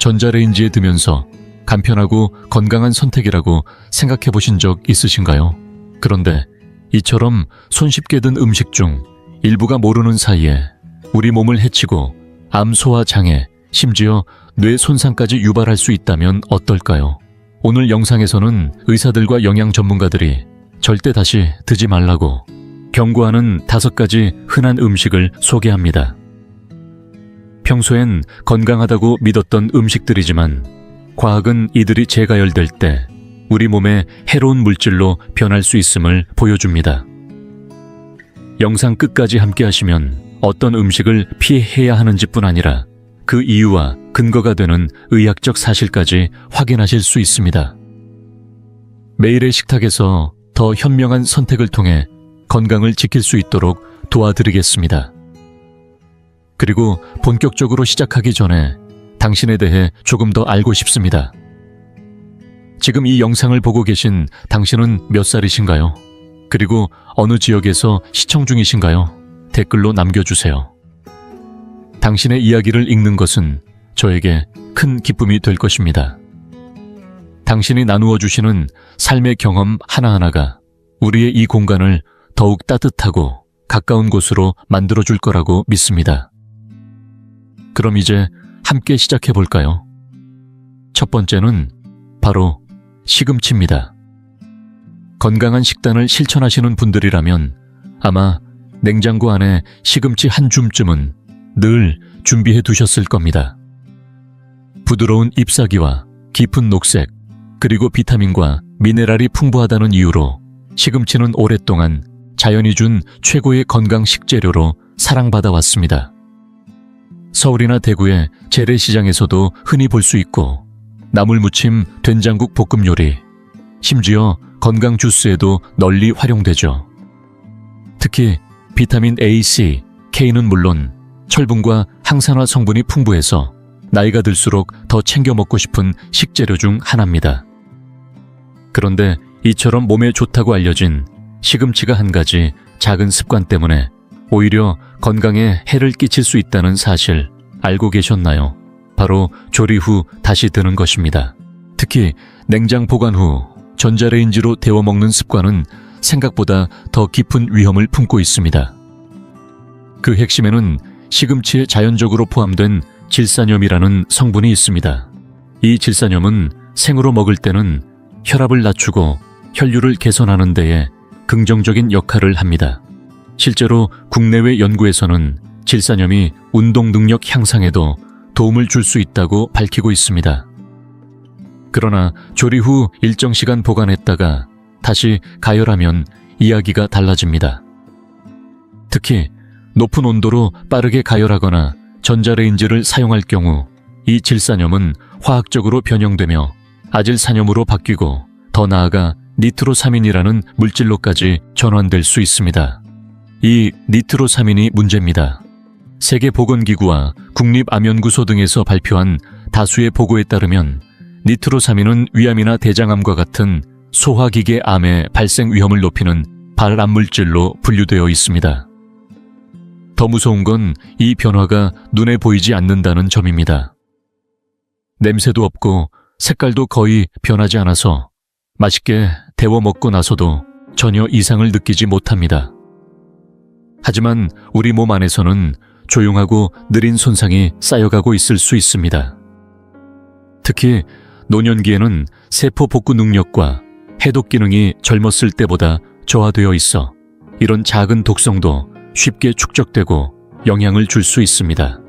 전자레인지에 두면서 간편하고 건강한 선택이라고 생각해 보신 적 있으신가요? 그런데 이처럼 손쉽게 든 음식 중 일부가 모르는 사이에 우리 몸을 해치고 암, 소화 장애, 심지어 뇌 손상까지 유발할 수 있다면 어떨까요? 오늘 영상에서는 의사들과 영양 전문가들이 절대 다시 드지 말라고 경고하는 5가지 흔한 음식을 소개합니다. 평소엔 건강하다고 믿었던 음식들이지만 과학은 이들이 재가열될 때 우리 몸에 해로운 물질로 변할 수 있음을 보여줍니다. 영상 끝까지 함께 하시면 어떤 음식을 피해야 하는지 뿐 아니라 그 이유와 근거가 되는 의학적 사실까지 확인하실 수 있습니다. 매일의 식탁에서 더 현명한 선택을 통해 건강을 지킬 수 있도록 도와드리겠습니다. 그리고 본격적으로 시작하기 전에 당신에 대해 조금 더 알고 싶습니다. 지금 이 영상을 보고 계신 당신은 몇 살이신가요? 그리고 어느 지역에서 시청 중이신가요? 댓글로 남겨주세요. 당신의 이야기를 읽는 것은 저에게 큰 기쁨이 될 것입니다. 당신이 나누어 주시는 삶의 경험 하나하나가 우리의 이 공간을 더욱 따뜻하고 가까운 곳으로 만들어줄 거라고 믿습니다. 그럼 이제 함께 시작해 볼까요? 첫 번째는 바로 시금치입니다. 건강한 식단을 실천하시는 분들이라면 아마 냉장고 안에 시금치 한 줌쯤은 늘 준비해 두셨을 겁니다. 부드러운 잎사귀와 깊은 녹색, 그리고 비타민과 미네랄이 풍부하다는 이유로 시금치는 오랫동안 자연이 준 최고의 건강 식재료로 사랑받아 왔습니다. 서울이나 대구의 재래시장에서도 흔히 볼 수 있고 나물무침, 된장국 볶음 요리, 심지어 건강 주스에도 널리 활용되죠. 특히 비타민 A, C, K는 물론 철분과 항산화 성분이 풍부해서 나이가 들수록 더 챙겨 먹고 싶은 식재료 중 하나입니다. 그런데 이처럼 몸에 좋다고 알려진 시금치가 한 가지 작은 습관 때문에 오히려 건강에 해를 끼칠 수 있다는 사실 알고 계셨나요? 바로 조리 후 다시 드는 것입니다. 특히 냉장 보관 후 전자레인지로 데워 먹는 습관은 생각보다 더 깊은 위험을 품고 있습니다. 그 핵심에는 시금치에 자연적으로 포함된 질산염이라는 성분이 있습니다. 이 질산염은 생으로 먹을 때는 혈압을 낮추고 혈류를 개선하는 데에 긍정적인 역할을 합니다. 실제로 국내외 연구에서는 질산염이 운동 능력 향상에도 도움을 줄 수 있다고 밝히고 있습니다. 그러나 조리 후 일정 시간 보관했다가 다시 가열하면 이야기가 달라집니다. 특히 높은 온도로 빠르게 가열하거나 전자레인지를 사용할 경우 이 질산염은 화학적으로 변형되며 아질산염으로 바뀌고 더 나아가 니트로사민이라는 물질로까지 전환될 수 있습니다. 이 니트로사민이 문제입니다. 세계보건기구와 국립암연구소 등에서 발표한 다수의 보고에 따르면 니트로사민은 위암이나 대장암과 같은 소화기계 암의 발생 위험을 높이는 발암물질로 분류되어 있습니다. 더 무서운 건 이 변화가 눈에 보이지 않는다는 점입니다. 냄새도 없고 색깔도 거의 변하지 않아서 맛있게 데워 먹고 나서도 전혀 이상을 느끼지 못합니다. 하지만 우리 몸 안에서는 조용하고 느린 손상이 쌓여가고 있을 수 있습니다. 특히 노년기에는 세포 복구 능력과 해독 기능이 젊었을 때보다 저하되어 있어 이런 작은 독성도 쉽게 축적되고 영향을 줄 수 있습니다.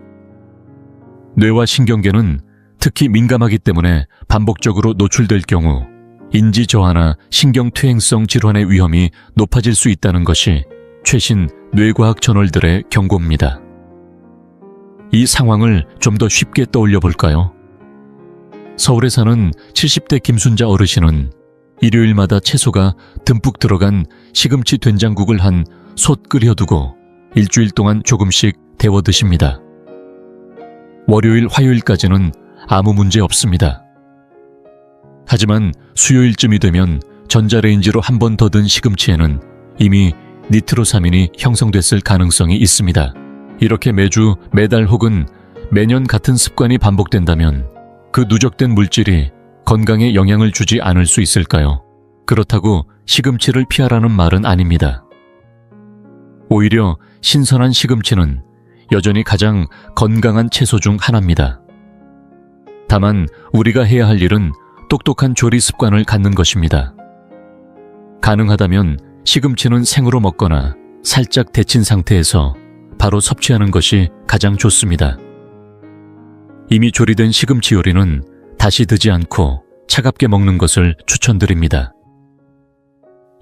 뇌와 신경계는 특히 민감하기 때문에 반복적으로 노출될 경우 인지 저하나 신경퇴행성 질환의 위험이 높아질 수 있다는 것이 최신 뇌과학 저널들의 경고입니다. 이 상황을 좀 더 쉽게 떠올려 볼까요? 서울에 사는 70대 김순자 어르신은 일요일마다 채소가 듬뿍 들어간 시금치 된장국을 한 솥 끓여두고 일주일 동안 조금씩 데워 드십니다. 월요일, 화요일까지는 아무 문제 없습니다. 하지만 수요일쯤이 되면 전자레인지로 한 번 더 든 시금치에는 이미 니트로사민이 형성됐을 가능성이 있습니다. 이렇게 매주, 매달 혹은 매년 같은 습관이 반복된다면 그 누적된 물질이 건강에 영향을 주지 않을 수 있을까요? 그렇다고 시금치를 피하라는 말은 아닙니다. 오히려 신선한 시금치는 여전히 가장 건강한 채소 중 하나입니다. 다만 우리가 해야 할 일은 똑똑한 조리 습관을 갖는 것입니다. 가능하다면 시금치는 생으로 먹거나 살짝 데친 상태에서 바로 섭취하는 것이 가장 좋습니다. 이미 조리된 시금치 요리는 다시 드지 않고 차갑게 먹는 것을 추천드립니다.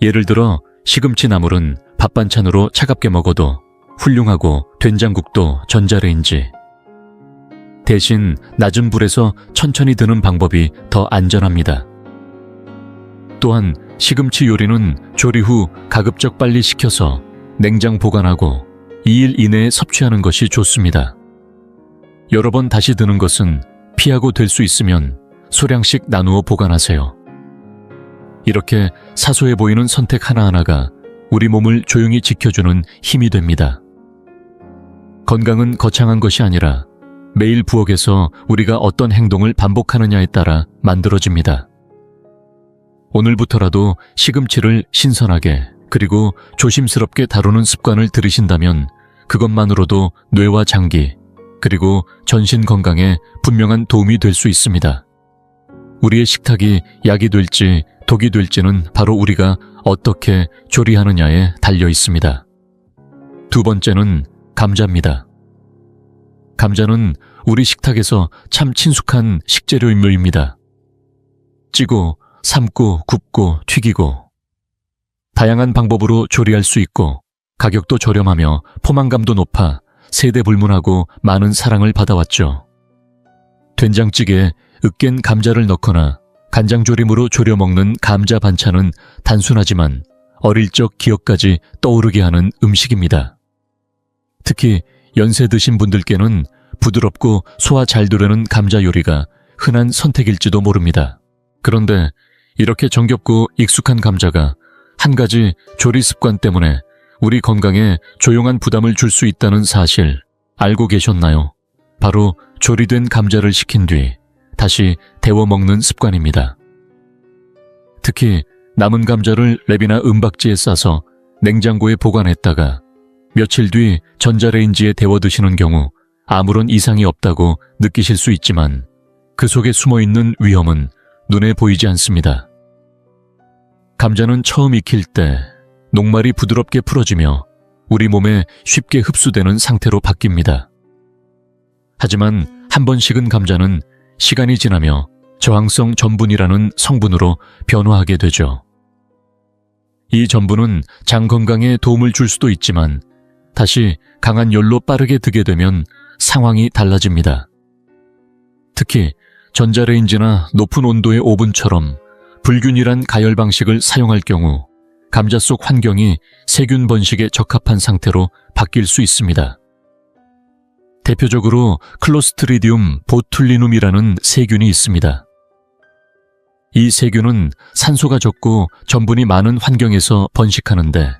예를 들어 시금치 나물은 밥 반찬으로 차갑게 먹어도 훌륭하고 된장국도 전자레인지. 대신 낮은 불에서 천천히 드는 방법이 더 안전합니다. 또한 시금치 요리는 조리 후 가급적 빨리 식혀서 냉장 보관하고 2일 이내에 섭취하는 것이 좋습니다. 여러 번 다시 드는 것은 피하고 될 수 있으면 소량씩 나누어 보관하세요. 이렇게 사소해 보이는 선택 하나하나가 우리 몸을 조용히 지켜주는 힘이 됩니다. 건강은 거창한 것이 아니라 매일 부엌에서 우리가 어떤 행동을 반복하느냐에 따라 만들어집니다. 오늘부터라도 시금치를 신선하게 그리고 조심스럽게 다루는 습관을 들이신다면 그것만으로도 뇌와 장기 그리고 전신 건강에 분명한 도움이 될 수 있습니다. 우리의 식탁이 약이 될지 독이 될지는 바로 우리가 어떻게 조리하느냐에 달려 있습니다. 두 번째는 감자입니다. 감자는 우리 식탁에서 참 친숙한 식재료입니다. 찌고, 삶고, 굽고, 튀기고 다양한 방법으로 조리할 수 있고 가격도 저렴하며 포만감도 높아 세대불문하고 많은 사랑을 받아왔죠. 된장찌개에 으깬 감자를 넣거나 간장조림으로 졸여 먹는 감자 반찬은 단순하지만 어릴 적 기억까지 떠오르게 하는 음식입니다. 특히 연세 드신 분들께는 부드럽고 소화 잘 되려는 감자 요리가 흔한 선택일지도 모릅니다. 그런데 이렇게 정겹고 익숙한 감자가 한 가지 조리 습관 때문에 우리 건강에 조용한 부담을 줄 수 있다는 사실 알고 계셨나요? 바로 조리된 감자를 식힌 뒤 다시 데워 먹는 습관입니다. 특히 남은 감자를 랩이나 은박지에 싸서 냉장고에 보관했다가 며칠 뒤 전자레인지에 데워 드시는 경우 아무런 이상이 없다고 느끼실 수 있지만 그 속에 숨어있는 위험은 눈에 보이지 않습니다. 감자는 처음 익힐 때 녹말이 부드럽게 풀어지며 우리 몸에 쉽게 흡수되는 상태로 바뀝니다. 하지만 한 번 식은 감자는 시간이 지나며 저항성 전분이라는 성분으로 변화하게 되죠. 이 전분은 장 건강에 도움을 줄 수도 있지만 다시 강한 열로 빠르게 드게 되면 상황이 달라집니다. 특히 전자레인지나 높은 온도의 오븐처럼 불균일한 가열 방식을 사용할 경우 감자 속 환경이 세균 번식에 적합한 상태로 바뀔 수 있습니다. 대표적으로 클로스트리디움 보툴리눔이라는 세균이 있습니다. 이 세균은 산소가 적고 전분이 많은 환경에서 번식하는데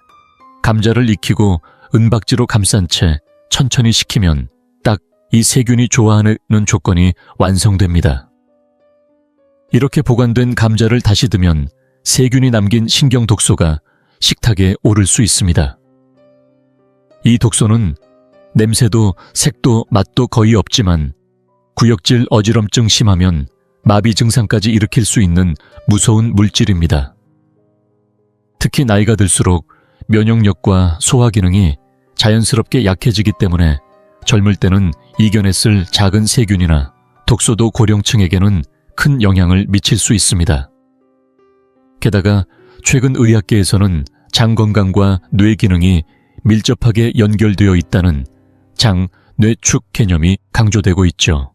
감자를 익히고 은박지로 감싼 채 천천히 식히면 딱 이 세균이 좋아하는 조건이 완성됩니다. 이렇게 보관된 감자를 다시 드면 세균이 남긴 신경 독소가 식탁에 오를 수 있습니다. 이 독소는 냄새도 색도 맛도 거의 없지만 구역질 어지럼증 심하면 마비 증상까지 일으킬 수 있는 무서운 물질입니다. 특히 나이가 들수록 면역력과 소화 기능이 자연스럽게 약해지기 때문에 젊을 때는 이겨냈을 작은 세균이나 독소도 고령층에게는 큰 영향을 미칠 수 있습니다. 게다가 최근 의학계에서는 장 건강과 뇌 기능이 밀접하게 연결되어 있다는 장, 뇌축 개념이 강조되고 있죠.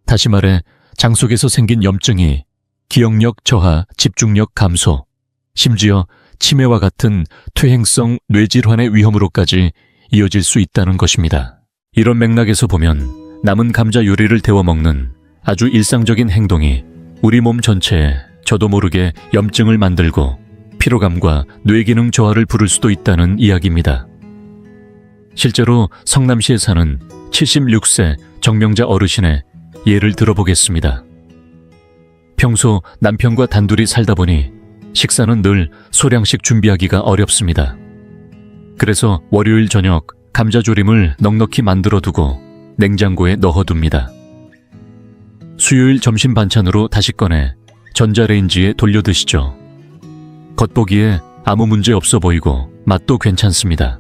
다시 말해 장 속에서 생긴 염증이 기억력 저하, 집중력 감소, 심지어 치매와 같은 퇴행성 뇌질환의 위험으로까지 이어질 수 있다는 것입니다. 이런 맥락에서 보면 남은 감자 요리를 데워 먹는 아주 일상적인 행동이 우리 몸 전체에 저도 모르게 염증을 만들고 피로감과 뇌기능 저하를 부를 수도 있다는 이야기입니다. 실제로 성남시에 사는 76세 정명자 어르신의 예를 들어보겠습니다. 평소 남편과 단둘이 살다 보니 식사는 늘 소량씩 준비하기가 어렵습니다. 그래서 월요일 저녁 감자조림을 넉넉히 만들어 두고 냉장고에 넣어둡니다. 수요일 점심 반찬으로 다시 꺼내 전자레인지에 돌려 드시죠. 겉보기에 아무 문제 없어 보이고 맛도 괜찮습니다.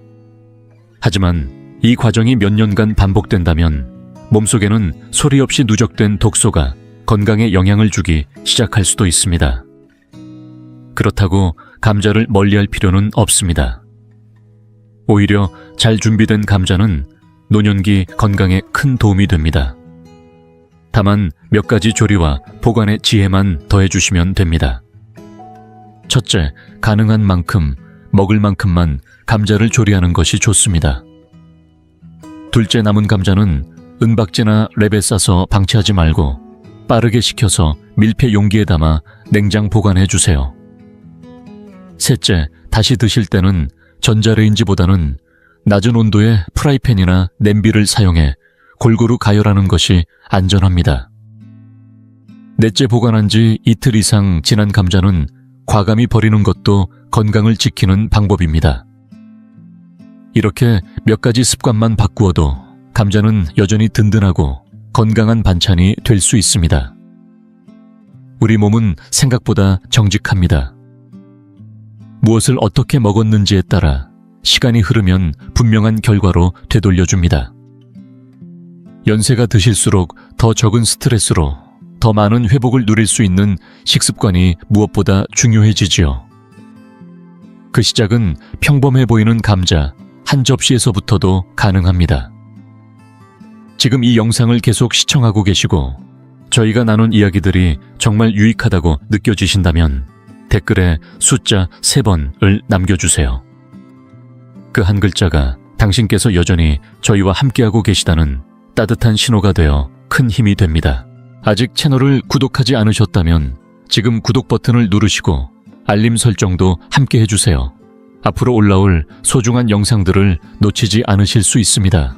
하지만 이 과정이 몇 년간 반복된다면 몸속에는 소리 없이 누적된 독소가 건강에 영향을 주기 시작할 수도 있습니다. 그렇다고 감자를 멀리할 필요는 없습니다. 오히려 잘 준비된 감자는 노년기 건강에 큰 도움이 됩니다. 다만 몇 가지 조리와 보관의 지혜만 더해주시면 됩니다. 첫째, 가능한 만큼, 먹을 만큼만 감자를 조리하는 것이 좋습니다. 둘째, 남은 감자는 은박지나 랩에 싸서 방치하지 말고 빠르게 식혀서 밀폐 용기에 담아 냉장 보관해 주세요. 셋째, 다시 드실 때는 전자레인지보다는 낮은 온도의 프라이팬이나 냄비를 사용해 골고루 가열하는 것이 안전합니다. 넷째, 보관한 지 이틀 이상 지난 감자는 과감히 버리는 것도 건강을 지키는 방법입니다. 이렇게 몇 가지 습관만 바꾸어도 감자는 여전히 든든하고 건강한 반찬이 될 수 있습니다. 우리 몸은 생각보다 정직합니다. 무엇을 어떻게 먹었는지에 따라 시간이 흐르면 분명한 결과로 되돌려줍니다. 연세가 드실수록 더 적은 스트레스로 더 많은 회복을 누릴 수 있는 식습관이 무엇보다 중요해지지요. 그 시작은 평범해 보이는 감자 한 접시에서부터도 가능합니다. 지금 이 영상을 계속 시청하고 계시고 저희가 나눈 이야기들이 정말 유익하다고 느껴지신다면 댓글에 숫자 3번을 남겨주세요. 그 한 글자가 당신께서 여전히 저희와 함께하고 계시다는 따뜻한 신호가 되어 큰 힘이 됩니다. 아직 채널을 구독하지 않으셨다면 지금 구독 버튼을 누르시고 알림 설정도 함께 해주세요. 앞으로 올라올 소중한 영상들을 놓치지 않으실 수 있습니다.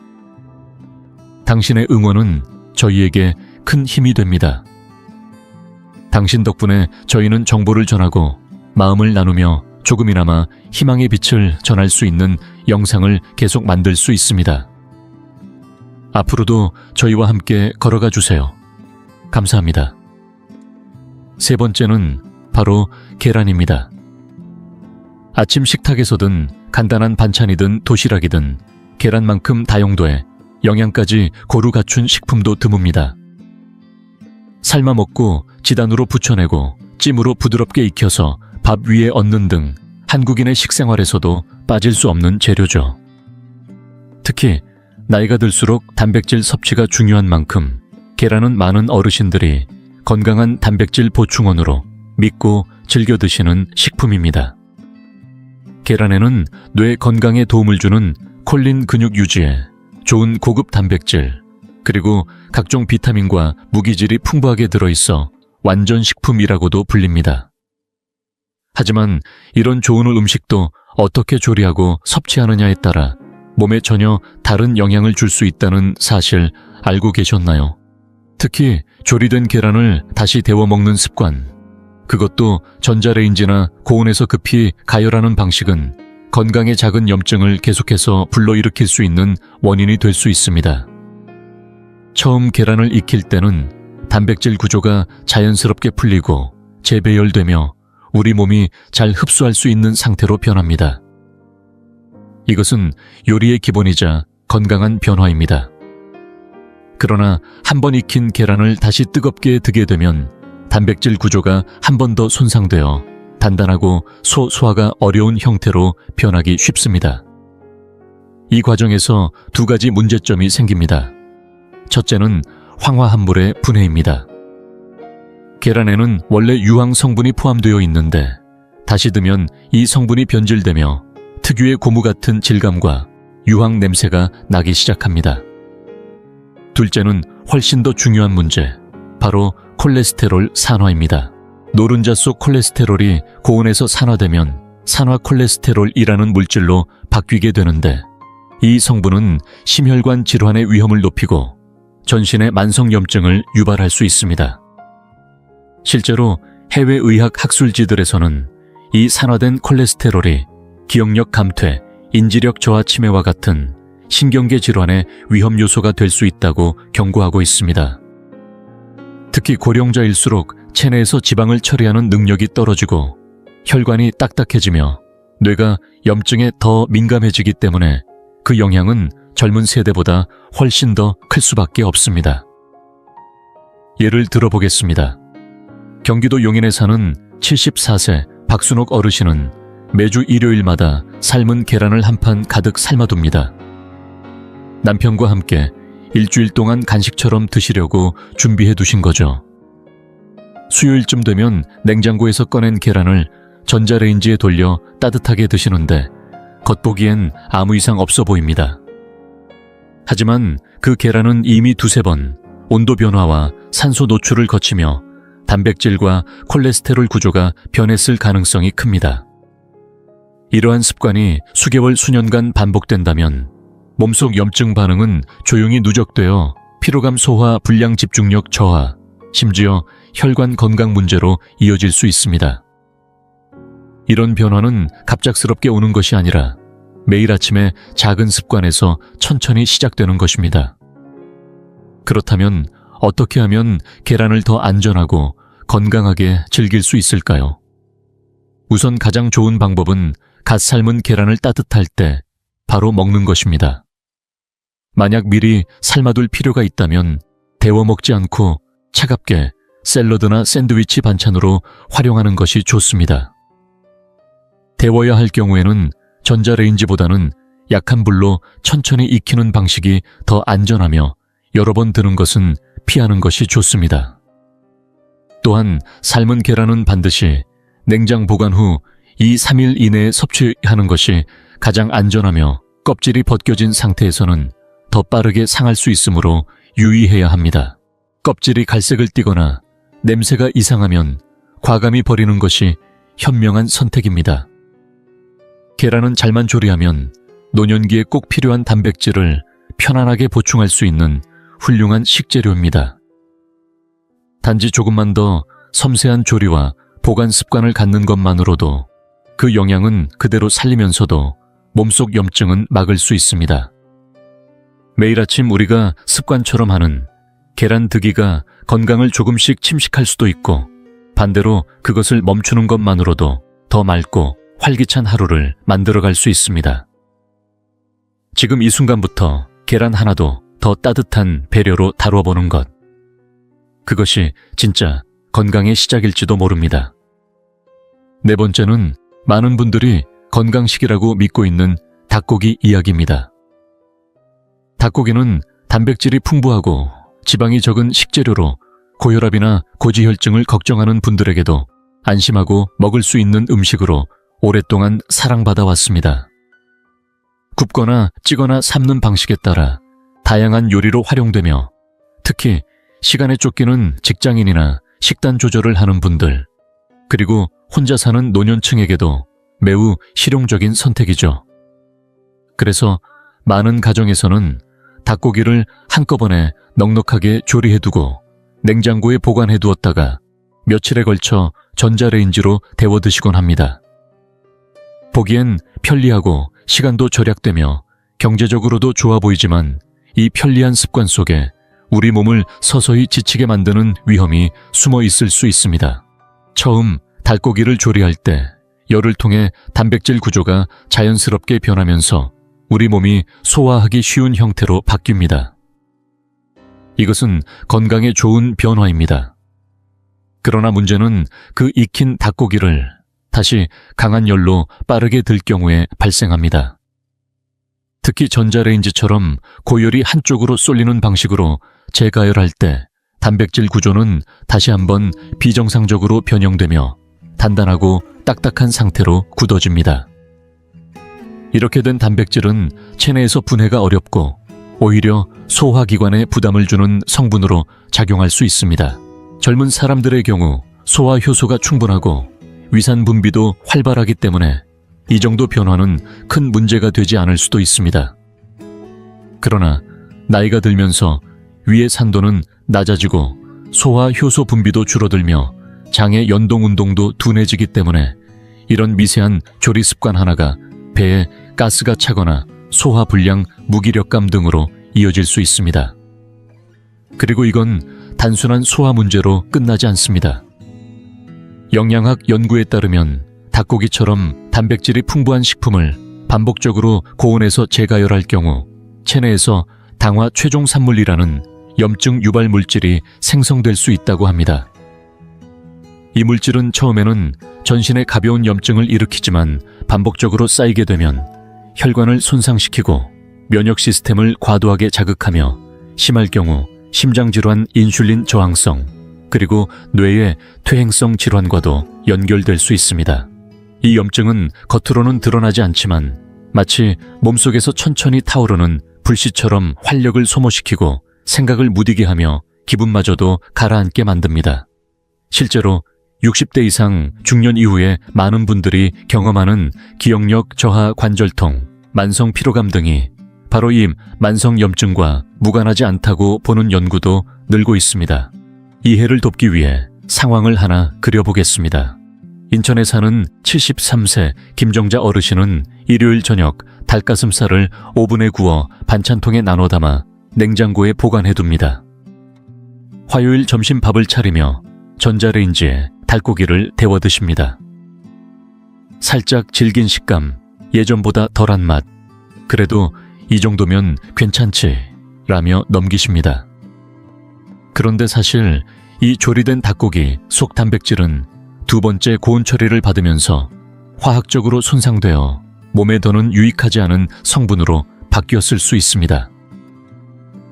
당신의 응원은 저희에게 큰 힘이 됩니다. 당신 덕분에 저희는 정보를 전하고 마음을 나누며 조금이나마 희망의 빛을 전할 수 있는 영상을 계속 만들 수 있습니다. 앞으로도 저희와 함께 걸어가 주세요. 감사합니다. 세 번째는 바로 계란입니다. 아침 식탁에서든 간단한 반찬이든 도시락이든 계란만큼 다용도에 영양까지 고루 갖춘 식품도 드뭅니다. 삶아 먹고 지단으로 부쳐내고 찜으로 부드럽게 익혀서 밥 위에 얹는 등 한국인의 식생활에서도 빠질 수 없는 재료죠. 특히 나이가 들수록 단백질 섭취가 중요한 만큼 계란은 많은 어르신들이 건강한 단백질 보충원으로 믿고 즐겨 드시는 식품입니다. 계란에는 뇌 건강에 도움을 주는 콜린 근육 유지에 좋은 고급 단백질, 그리고 각종 비타민과 무기질이 풍부하게 들어있어 완전 식품이라고도 불립니다. 하지만 이런 좋은 음식도 어떻게 조리하고 섭취하느냐에 따라 몸에 전혀 다른 영향을 줄 수 있다는 사실 알고 계셨나요? 특히 조리된 계란을 다시 데워 먹는 습관, 그것도 전자레인지나 고온에서 급히 가열하는 방식은 건강에 작은 염증을 계속해서 불러일으킬 수 있는 원인이 될 수 있습니다. 처음 계란을 익힐 때는 단백질 구조가 자연스럽게 풀리고 재배열되며 우리 몸이 잘 흡수할 수 있는 상태로 변합니다. 이것은 요리의 기본이자 건강한 변화입니다. 그러나 한 번 익힌 계란을 다시 뜨겁게 드게 되면 단백질 구조가 한 번 더 손상되어 단단하고 소화가 어려운 형태로 변하기 쉽습니다. 이 과정에서 두 가지 문제점이 생깁니다. 첫째는 황화합물의 분해입니다. 계란에는 원래 유황 성분이 포함되어 있는데 다시 드면 이 성분이 변질되며 특유의 고무 같은 질감과 유황 냄새가 나기 시작합니다. 둘째는 훨씬 더 중요한 문제, 바로 콜레스테롤 산화입니다. 노른자 속 콜레스테롤이 고온에서 산화되면 산화콜레스테롤이라는 물질로 바뀌게 되는데 이 성분은 심혈관 질환의 위험을 높이고 전신의 만성염증을 유발할 수 있습니다. 실제로 해외 의학 학술지들에서는 이 산화된 콜레스테롤이 기억력 감퇴, 인지력 저하 치매와 같은 신경계 질환의 위험 요소가 될 수 있다고 경고하고 있습니다. 특히 고령자일수록 체내에서 지방을 처리하는 능력이 떨어지고 혈관이 딱딱해지며 뇌가 염증에 더 민감해지기 때문에 그 영향은 젊은 세대보다 훨씬 더 클 수밖에 없습니다. 예를 들어보겠습니다. 경기도 용인에 사는 74세 박순옥 어르신은 매주 일요일마다 삶은 계란을 한 판 가득 삶아둡니다. 남편과 함께 일주일 동안 간식처럼 드시려고 준비해 두신 거죠. 수요일쯤 되면 냉장고에서 꺼낸 계란을 전자레인지에 돌려 따뜻하게 드시는데 겉보기엔 아무 이상 없어 보입니다. 하지만 그 계란은 이미 두세 번 온도 변화와 산소 노출을 거치며 단백질과 콜레스테롤 구조가 변했을 가능성이 큽니다. 이러한 습관이 수개월 수년간 반복된다면 몸속 염증 반응은 조용히 누적되어 피로감 소화, 불량 집중력 저하, 심지어 혈관 건강 문제로 이어질 수 있습니다. 이런 변화는 갑작스럽게 오는 것이 아니라 매일 아침에 작은 습관에서 천천히 시작되는 것입니다. 그렇다면 어떻게 하면 계란을 더 안전하고 건강하게 즐길 수 있을까요? 우선 가장 좋은 방법은 갓 삶은 계란을 따뜻할 때 바로 먹는 것입니다. 만약 미리 삶아둘 필요가 있다면 데워 먹지 않고 차갑게 샐러드나 샌드위치 반찬으로 활용하는 것이 좋습니다. 데워야 할 경우에는 전자레인지보다는 약한 불로 천천히 익히는 방식이 더 안전하며 여러 번 드는 것은 피하는 것이 좋습니다. 또한 삶은 계란은 반드시 냉장 보관 후 2-3일 이내에 섭취하는 것이 가장 안전하며 껍질이 벗겨진 상태에서는 더 빠르게 상할 수 있으므로 유의해야 합니다. 껍질이 갈색을 띠거나 냄새가 이상하면 과감히 버리는 것이 현명한 선택입니다. 계란은 잘만 조리하면 노년기에 꼭 필요한 단백질을 편안하게 보충할 수 있는 훌륭한 식재료입니다. 단지 조금만 더 섬세한 조리와 보관 습관을 갖는 것만으로도 그 영양은 그대로 살리면서도 몸속 염증은 막을 수 있습니다. 매일 아침 우리가 습관처럼 하는 계란 드기가 건강을 조금씩 침식할 수도 있고 반대로 그것을 멈추는 것만으로도 더 맑고 활기찬 하루를 만들어갈 수 있습니다. 지금 이 순간부터 계란 하나도 더 따뜻한 배려로 다뤄보는 것. 그것이 진짜 건강의 시작일지도 모릅니다. 네 번째는 많은 분들이 건강식이라고 믿고 있는 닭고기 이야기입니다. 닭고기는 단백질이 풍부하고 지방이 적은 식재료로 고혈압이나 고지혈증을 걱정하는 분들에게도 안심하고 먹을 수 있는 음식으로 오랫동안 사랑받아 왔습니다. 굽거나 찌거나 삶는 방식에 따라 다양한 요리로 활용되며 특히 시간에 쫓기는 직장인이나 식단 조절을 하는 분들, 그리고 혼자 사는 노년층에게도 매우 실용적인 선택이죠. 그래서 많은 가정에서는 닭고기를 한꺼번에 넉넉하게 조리해두고 냉장고에 보관해두었다가 며칠에 걸쳐 전자레인지로 데워 드시곤 합니다. 보기엔 편리하고 시간도 절약되며 경제적으로도 좋아 보이지만 이 편리한 습관 속에 우리 몸을 서서히 지치게 만드는 위험이 숨어 있을 수 있습니다. 처음 닭고기를 조리할 때 열을 통해 단백질 구조가 자연스럽게 변하면서 우리 몸이 소화하기 쉬운 형태로 바뀝니다. 이것은 건강에 좋은 변화입니다. 그러나 문제는 그 익힌 닭고기를 다시 강한 열로 빠르게 들 경우에 발생합니다. 특히 전자레인지처럼 고열이 한쪽으로 쏠리는 방식으로 재가열할 때 단백질 구조는 다시 한번 비정상적으로 변형되며 단단하고 딱딱한 상태로 굳어집니다. 이렇게 된 단백질은 체내에서 분해가 어렵고 오히려 소화기관에 부담을 주는 성분으로 작용할 수 있습니다. 젊은 사람들의 경우 소화 효소가 충분하고 위산 분비도 활발하기 때문에 이 정도 변화는 큰 문제가 되지 않을 수도 있습니다. 그러나 나이가 들면서 위의 산도는 낮아지고 소화 효소 분비도 줄어들며 장의 연동 운동도 둔해지기 때문에 이런 미세한 조리 습관 하나가 배에 가스가 차거나 소화 불량, 무기력감 등으로 이어질 수 있습니다. 그리고 이건 단순한 소화 문제로 끝나지 않습니다. 영양학 연구에 따르면 닭고기처럼 단백질이 풍부한 식품을 반복적으로 고온에서 재가열할 경우 체내에서 당화 최종 산물이라는 염증 유발 물질이 생성될 수 있다고 합니다. 이 물질은 처음에는 전신에 가벼운 염증을 일으키지만 반복적으로 쌓이게 되면 혈관을 손상시키고 면역 시스템을 과도하게 자극하며 심할 경우 심장질환, 인슐린 저항성, 그리고 뇌의 퇴행성 질환과도 연결될 수 있습니다. 이 염증은 겉으로는 드러나지 않지만 마치 몸속에서 천천히 타오르는 불씨처럼 활력을 소모시키고 생각을 무디게 하며 기분마저도 가라앉게 만듭니다. 실제로 60대 이상 중년 이후에 많은 분들이 경험하는 기억력 저하, 관절통, 만성 피로감 등이 바로 이 만성 염증과 무관하지 않다고 보는 연구도 늘고 있습니다. 이해를 돕기 위해 상황을 하나 그려보겠습니다. 인천에 사는 73세 김정자 어르신은 일요일 저녁 닭가슴살을 오븐에 구워 반찬통에 나눠 담아 냉장고에 보관해둡니다. 화요일 점심 밥을 차리며 전자레인지에 닭고기를 데워 드십니다. 살짝 질긴 식감, 예전보다 덜한 맛, 그래도 이 정도면 괜찮지 라며 넘기십니다. 그런데 사실 이 조리된 닭고기 속 단백질은 두 번째 고온 처리를 받으면서 화학적으로 손상되어 몸에 더는 유익하지 않은 성분으로 바뀌었을 수 있습니다.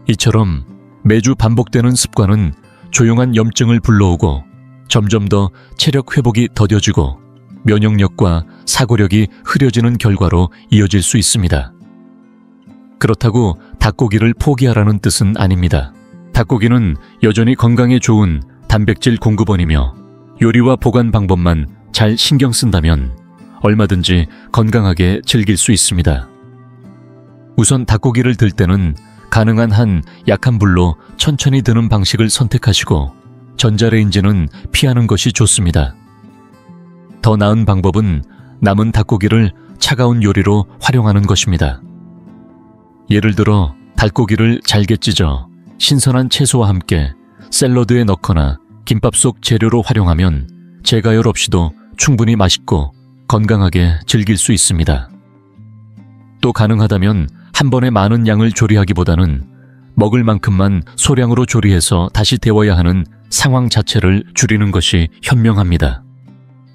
이처럼 매주 반복되는 습관은 조용한 염증을 불러오고 점점 더 체력 회복이 더뎌지고 면역력과 사고력이 흐려지는 결과로 이어질 수 있습니다. 그렇다고 닭고기를 포기하라는 뜻은 아닙니다. 닭고기는 여전히 건강에 좋은 단백질 공급원이며 요리와 보관 방법만 잘 신경 쓴다면 얼마든지 건강하게 즐길 수 있습니다. 우선 닭고기를 들 때는 가능한 한 약한 불로 천천히 드는 방식을 선택하시고 전자레인지는 피하는 것이 좋습니다. 더 나은 방법은 남은 닭고기를 차가운 요리로 활용하는 것입니다. 예를 들어 닭고기를 잘게 찢어 신선한 채소와 함께 샐러드에 넣거나 김밥 속 재료로 활용하면 재가열 없이도 충분히 맛있고 건강하게 즐길 수 있습니다. 또 가능하다면 한 번에 많은 양을 조리하기보다는 먹을 만큼만 소량으로 조리해서 다시 데워야 하는 상황 자체를 줄이는 것이 현명합니다.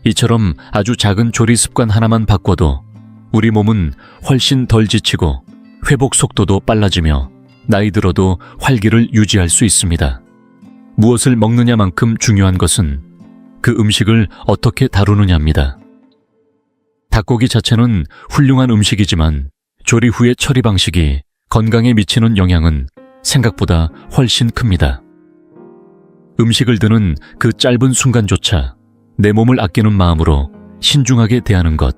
이처럼 아주 작은 조리 습관 하나만 바꿔도 우리 몸은 훨씬 덜 지치고 회복 속도도 빨라지며 나이 들어도 활기를 유지할 수 있습니다. 무엇을 먹느냐만큼 중요한 것은 그 음식을 어떻게 다루느냐입니다. 닭고기 자체는 훌륭한 음식이지만 조리 후의 처리 방식이 건강에 미치는 영향은 생각보다 훨씬 큽니다. 음식을 드는 그 짧은 순간조차 내 몸을 아끼는 마음으로 신중하게 대하는 것.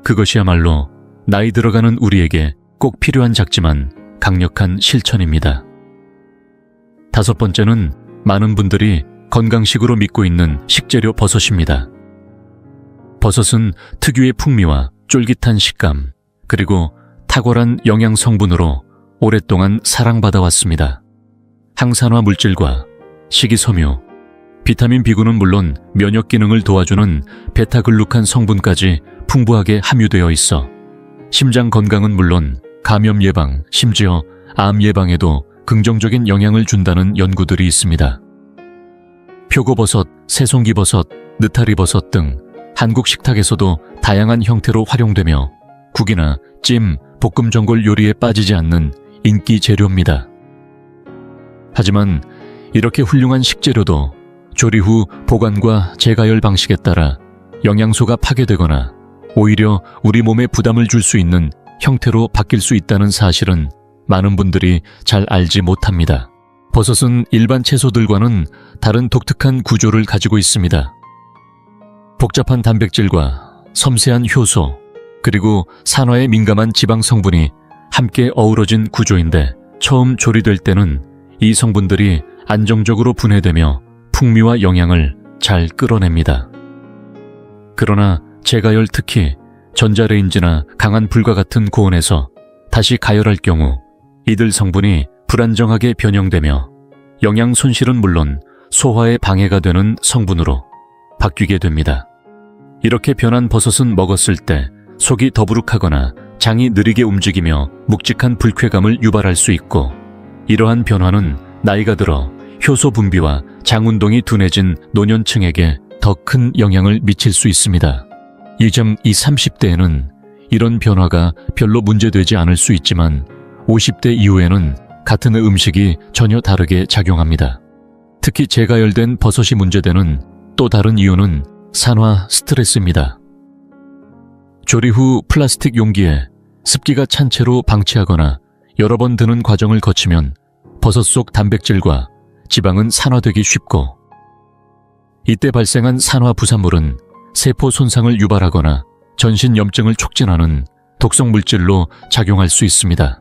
그것이야말로 나이 들어가는 우리에게 꼭 필요한 작지만 강력한 실천입니다. 다섯 번째는 많은 분들이 건강식으로 믿고 있는 식재료 버섯입니다. 버섯은 특유의 풍미와 쫄깃한 식감, 그리고 탁월한 영양 성분으로 오랫동안 사랑받아왔습니다. 항산화 물질과 식이섬유, 비타민 B군은 물론 면역 기능을 도와주는 베타글루칸 성분까지 풍부하게 함유되어 있어 심장 건강은 물론 감염 예방, 심지어 암 예방에도 긍정적인 영향을 준다는 연구들이 있습니다. 표고버섯, 새송기버섯, 느타리버섯 등 한국 식탁에서도 다양한 형태로 활용되며 국이나 찜, 볶음 전골 요리에 빠지지 않는 인기 재료입니다. 하지만 이렇게 훌륭한 식재료도 조리 후 보관과 재가열 방식에 따라 영양소가 파괴되거나 오히려 우리 몸에 부담을 줄 수 있는 형태로 바뀔 수 있다는 사실은 많은 분들이 잘 알지 못합니다. 버섯은 일반 채소들과는 다른 독특한 구조를 가지고 있습니다. 복잡한 단백질과 섬세한 효소, 그리고 산화에 민감한 지방 성분이 함께 어우러진 구조인데 처음 조리될 때는 이 성분들이 안정적으로 분해되며 풍미와 영양을 잘 끌어냅니다. 그러나 제가열, 특히 전자레인지나 강한 불과 같은 고온에서 다시 가열할 경우 이들 성분이 불안정하게 변형되며 영양 손실은 물론 소화에 방해가 되는 성분으로 바뀌게 됩니다. 이렇게 변한 버섯은 먹었을 때 속이 더부룩하거나 장이 느리게 움직이며 묵직한 불쾌감을 유발할 수 있고, 이러한 변화는 나이가 들어 효소 분비와 장 운동이 둔해진 노년층에게 더 큰 영향을 미칠 수 있습니다. 이 30대에는 이런 변화가 별로 문제되지 않을 수 있지만 50대 이후에는 같은 음식이 전혀 다르게 작용합니다. 특히 재가열된 버섯이 문제되는 또 다른 이유는 산화 스트레스입니다. 조리 후 플라스틱 용기에 습기가 찬 채로 방치하거나 여러 번 드는 과정을 거치면 버섯 속 단백질과 지방은 산화되기 쉽고, 이때 발생한 산화 부산물은 세포 손상을 유발하거나 전신 염증을 촉진하는 독성 물질로 작용할 수 있습니다.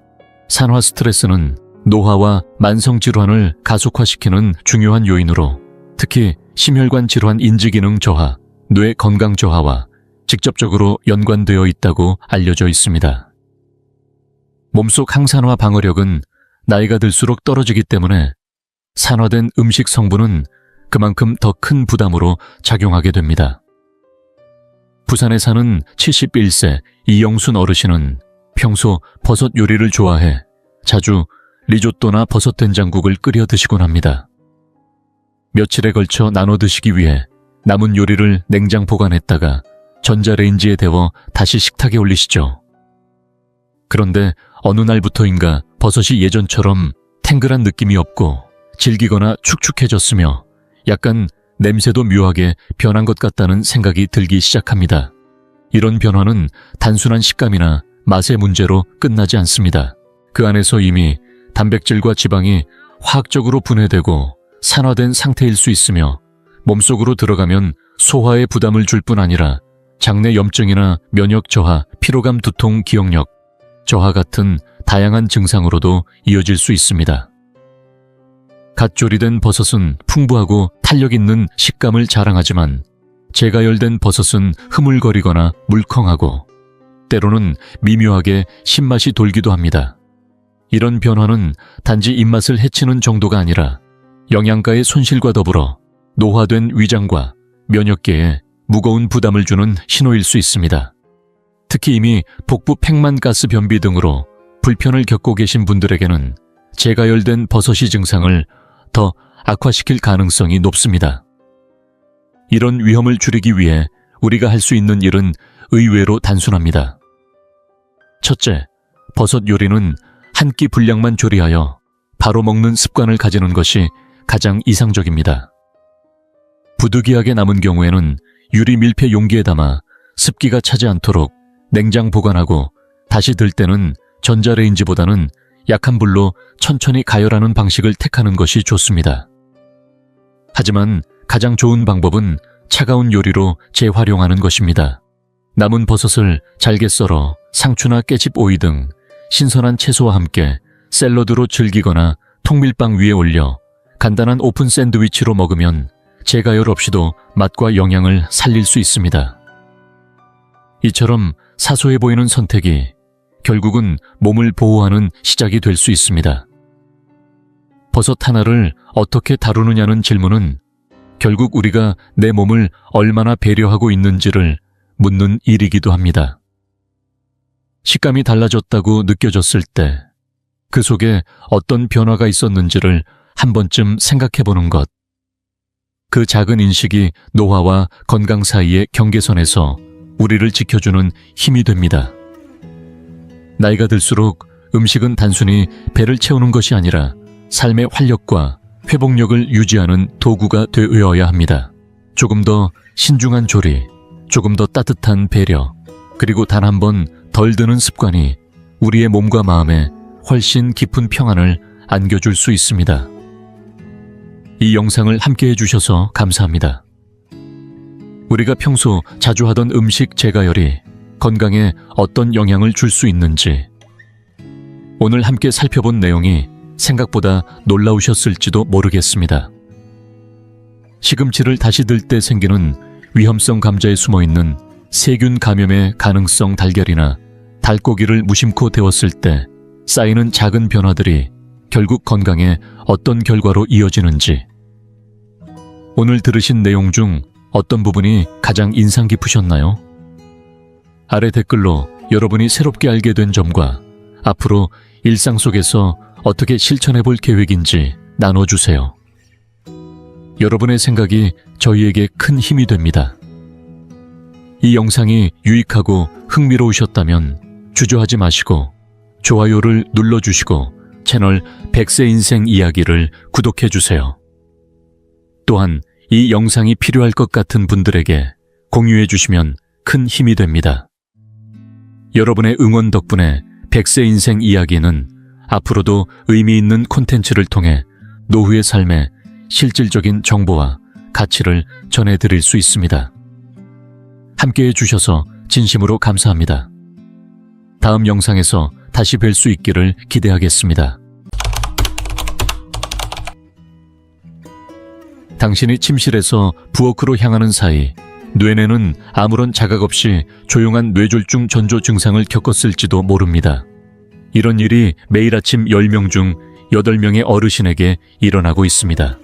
산화 스트레스는 노화와 만성 질환을 가속화시키는 중요한 요인으로 특히 심혈관 질환 인지기능 저하, 뇌 건강 저하와 직접적으로 연관되어 있다고 알려져 있습니다. 몸속 항산화 방어력은 나이가 들수록 떨어지기 때문에 산화된 음식 성분은 그만큼 더 큰 부담으로 작용하게 됩니다. 부산에 사는 71세 이영순 어르신은 평소 버섯 요리를 좋아해 자주 리조또나 버섯 된장국을 끓여 드시곤 합니다. 며칠에 걸쳐 나눠 드시기 위해 남은 요리를 냉장 보관했다가 전자레인지에 데워 다시 식탁에 올리시죠. 그런데 어느 날부터인가 버섯이 예전처럼 탱글한 느낌이 없고 질기거나 축축해졌으며 약간 냄새도 묘하게 변한 것 같다는 생각이 들기 시작합니다. 이런 변화는 단순한 식감이나 맛의 문제로 끝나지 않습니다. 그 안에서 이미 단백질과 지방이 화학적으로 분해되고 산화된 상태일 수 있으며 몸속으로 들어가면 소화에 부담을 줄 뿐 아니라 장내 염증이나 면역 저하, 피로감, 두통, 기억력 저하 같은 다양한 증상으로도 이어질 수 있습니다. 갓 조리된 버섯은 풍부하고 탄력 있는 식감을 자랑하지만 재가열된 버섯은 흐물거리거나 물컹하고 때로는 미묘하게 신맛이 돌기도 합니다. 이런 변화는 단지 입맛을 해치는 정도가 아니라 영양가의 손실과 더불어 노화된 위장과 면역계에 무거운 부담을 주는 신호일 수 있습니다. 특히 이미 복부 팽만가스 변비 등으로 불편을 겪고 계신 분들에게는 재가열된 버섯이 증상을 더 악화시킬 가능성이 높습니다. 이런 위험을 줄이기 위해 우리가 할 수 있는 일은 의외로 단순합니다. 첫째, 버섯 요리는 한 끼 분량만 조리하여 바로 먹는 습관을 가지는 것이 가장 이상적입니다. 부득이하게 남은 경우에는 유리 밀폐 용기에 담아 습기가 차지 않도록 냉장 보관하고 다시 들 때는 전자레인지보다는 약한 불로 천천히 가열하는 방식을 택하는 것이 좋습니다. 하지만 가장 좋은 방법은 차가운 요리로 재활용하는 것입니다. 남은 버섯을 잘게 썰어 상추나 깨집 오이 등 신선한 채소와 함께 샐러드로 즐기거나 통밀빵 위에 올려 간단한 오픈 샌드위치로 먹으면 재가열 없이도 맛과 영양을 살릴 수 있습니다. 이처럼 사소해 보이는 선택이 결국은 몸을 보호하는 시작이 될 수 있습니다. 버섯 하나를 어떻게 다루느냐는 질문은 결국 우리가 내 몸을 얼마나 배려하고 있는지를 묻는 일이기도 합니다. 식감이 달라졌다고 느껴졌을 때 그 속에 어떤 변화가 있었는지를 한 번쯤 생각해 보는 것. 그 작은 인식이 노화와 건강 사이의 경계선에서 우리를 지켜주는 힘이 됩니다. 나이가 들수록 음식은 단순히 배를 채우는 것이 아니라 삶의 활력과 회복력을 유지하는 도구가 되어야 합니다. 조금 더 신중한 조리, 조금 더 따뜻한 배려, 그리고 단 한 번 덜 드는 습관이 우리의 몸과 마음에 훨씬 깊은 평안을 안겨줄 수 있습니다. 이 영상을 함께 해주셔서 감사합니다. 우리가 평소 자주 하던 음식 재가열이 건강에 어떤 영향을 줄 수 있는지, 오늘 함께 살펴본 내용이 생각보다 놀라우셨을지도 모르겠습니다. 시금치를 다시 들 때 생기는 위험성 감자에 숨어있는 세균 감염의 가능성 달걀이나 닭고기를 무심코 데웠을 때 쌓이는 작은 변화들이 결국 건강에 어떤 결과로 이어지는지, 오늘 들으신 내용 중 어떤 부분이 가장 인상 깊으셨나요? 아래 댓글로 여러분이 새롭게 알게 된 점과 앞으로 일상 속에서 어떻게 실천해 볼 계획인지 나눠주세요. 여러분의 생각이 저희에게 큰 힘이 됩니다. 이 영상이 유익하고 흥미로우셨다면 주저하지 마시고 좋아요를 눌러주시고 채널 100세 인생 이야기를 구독해주세요. 또한 이 영상이 필요할 것 같은 분들에게 공유해주시면 큰 힘이 됩니다. 여러분의 응원 덕분에 100세 인생 이야기는 앞으로도 의미 있는 콘텐츠를 통해 노후의 삶에 실질적인 정보와 가치를 전해드릴 수 있습니다. 함께해 주셔서 진심으로 감사합니다. 다음 영상에서 다시 뵐 수 있기를 기대하겠습니다. 당신이 침실에서 부엌으로 향하는 사이 뇌내는 아무런 자각 없이 조용한 뇌졸중 전조 증상을 겪었을지도 모릅니다. 이런 일이 매일 아침 10명 중 8명의 어르신에게 일어나고 있습니다.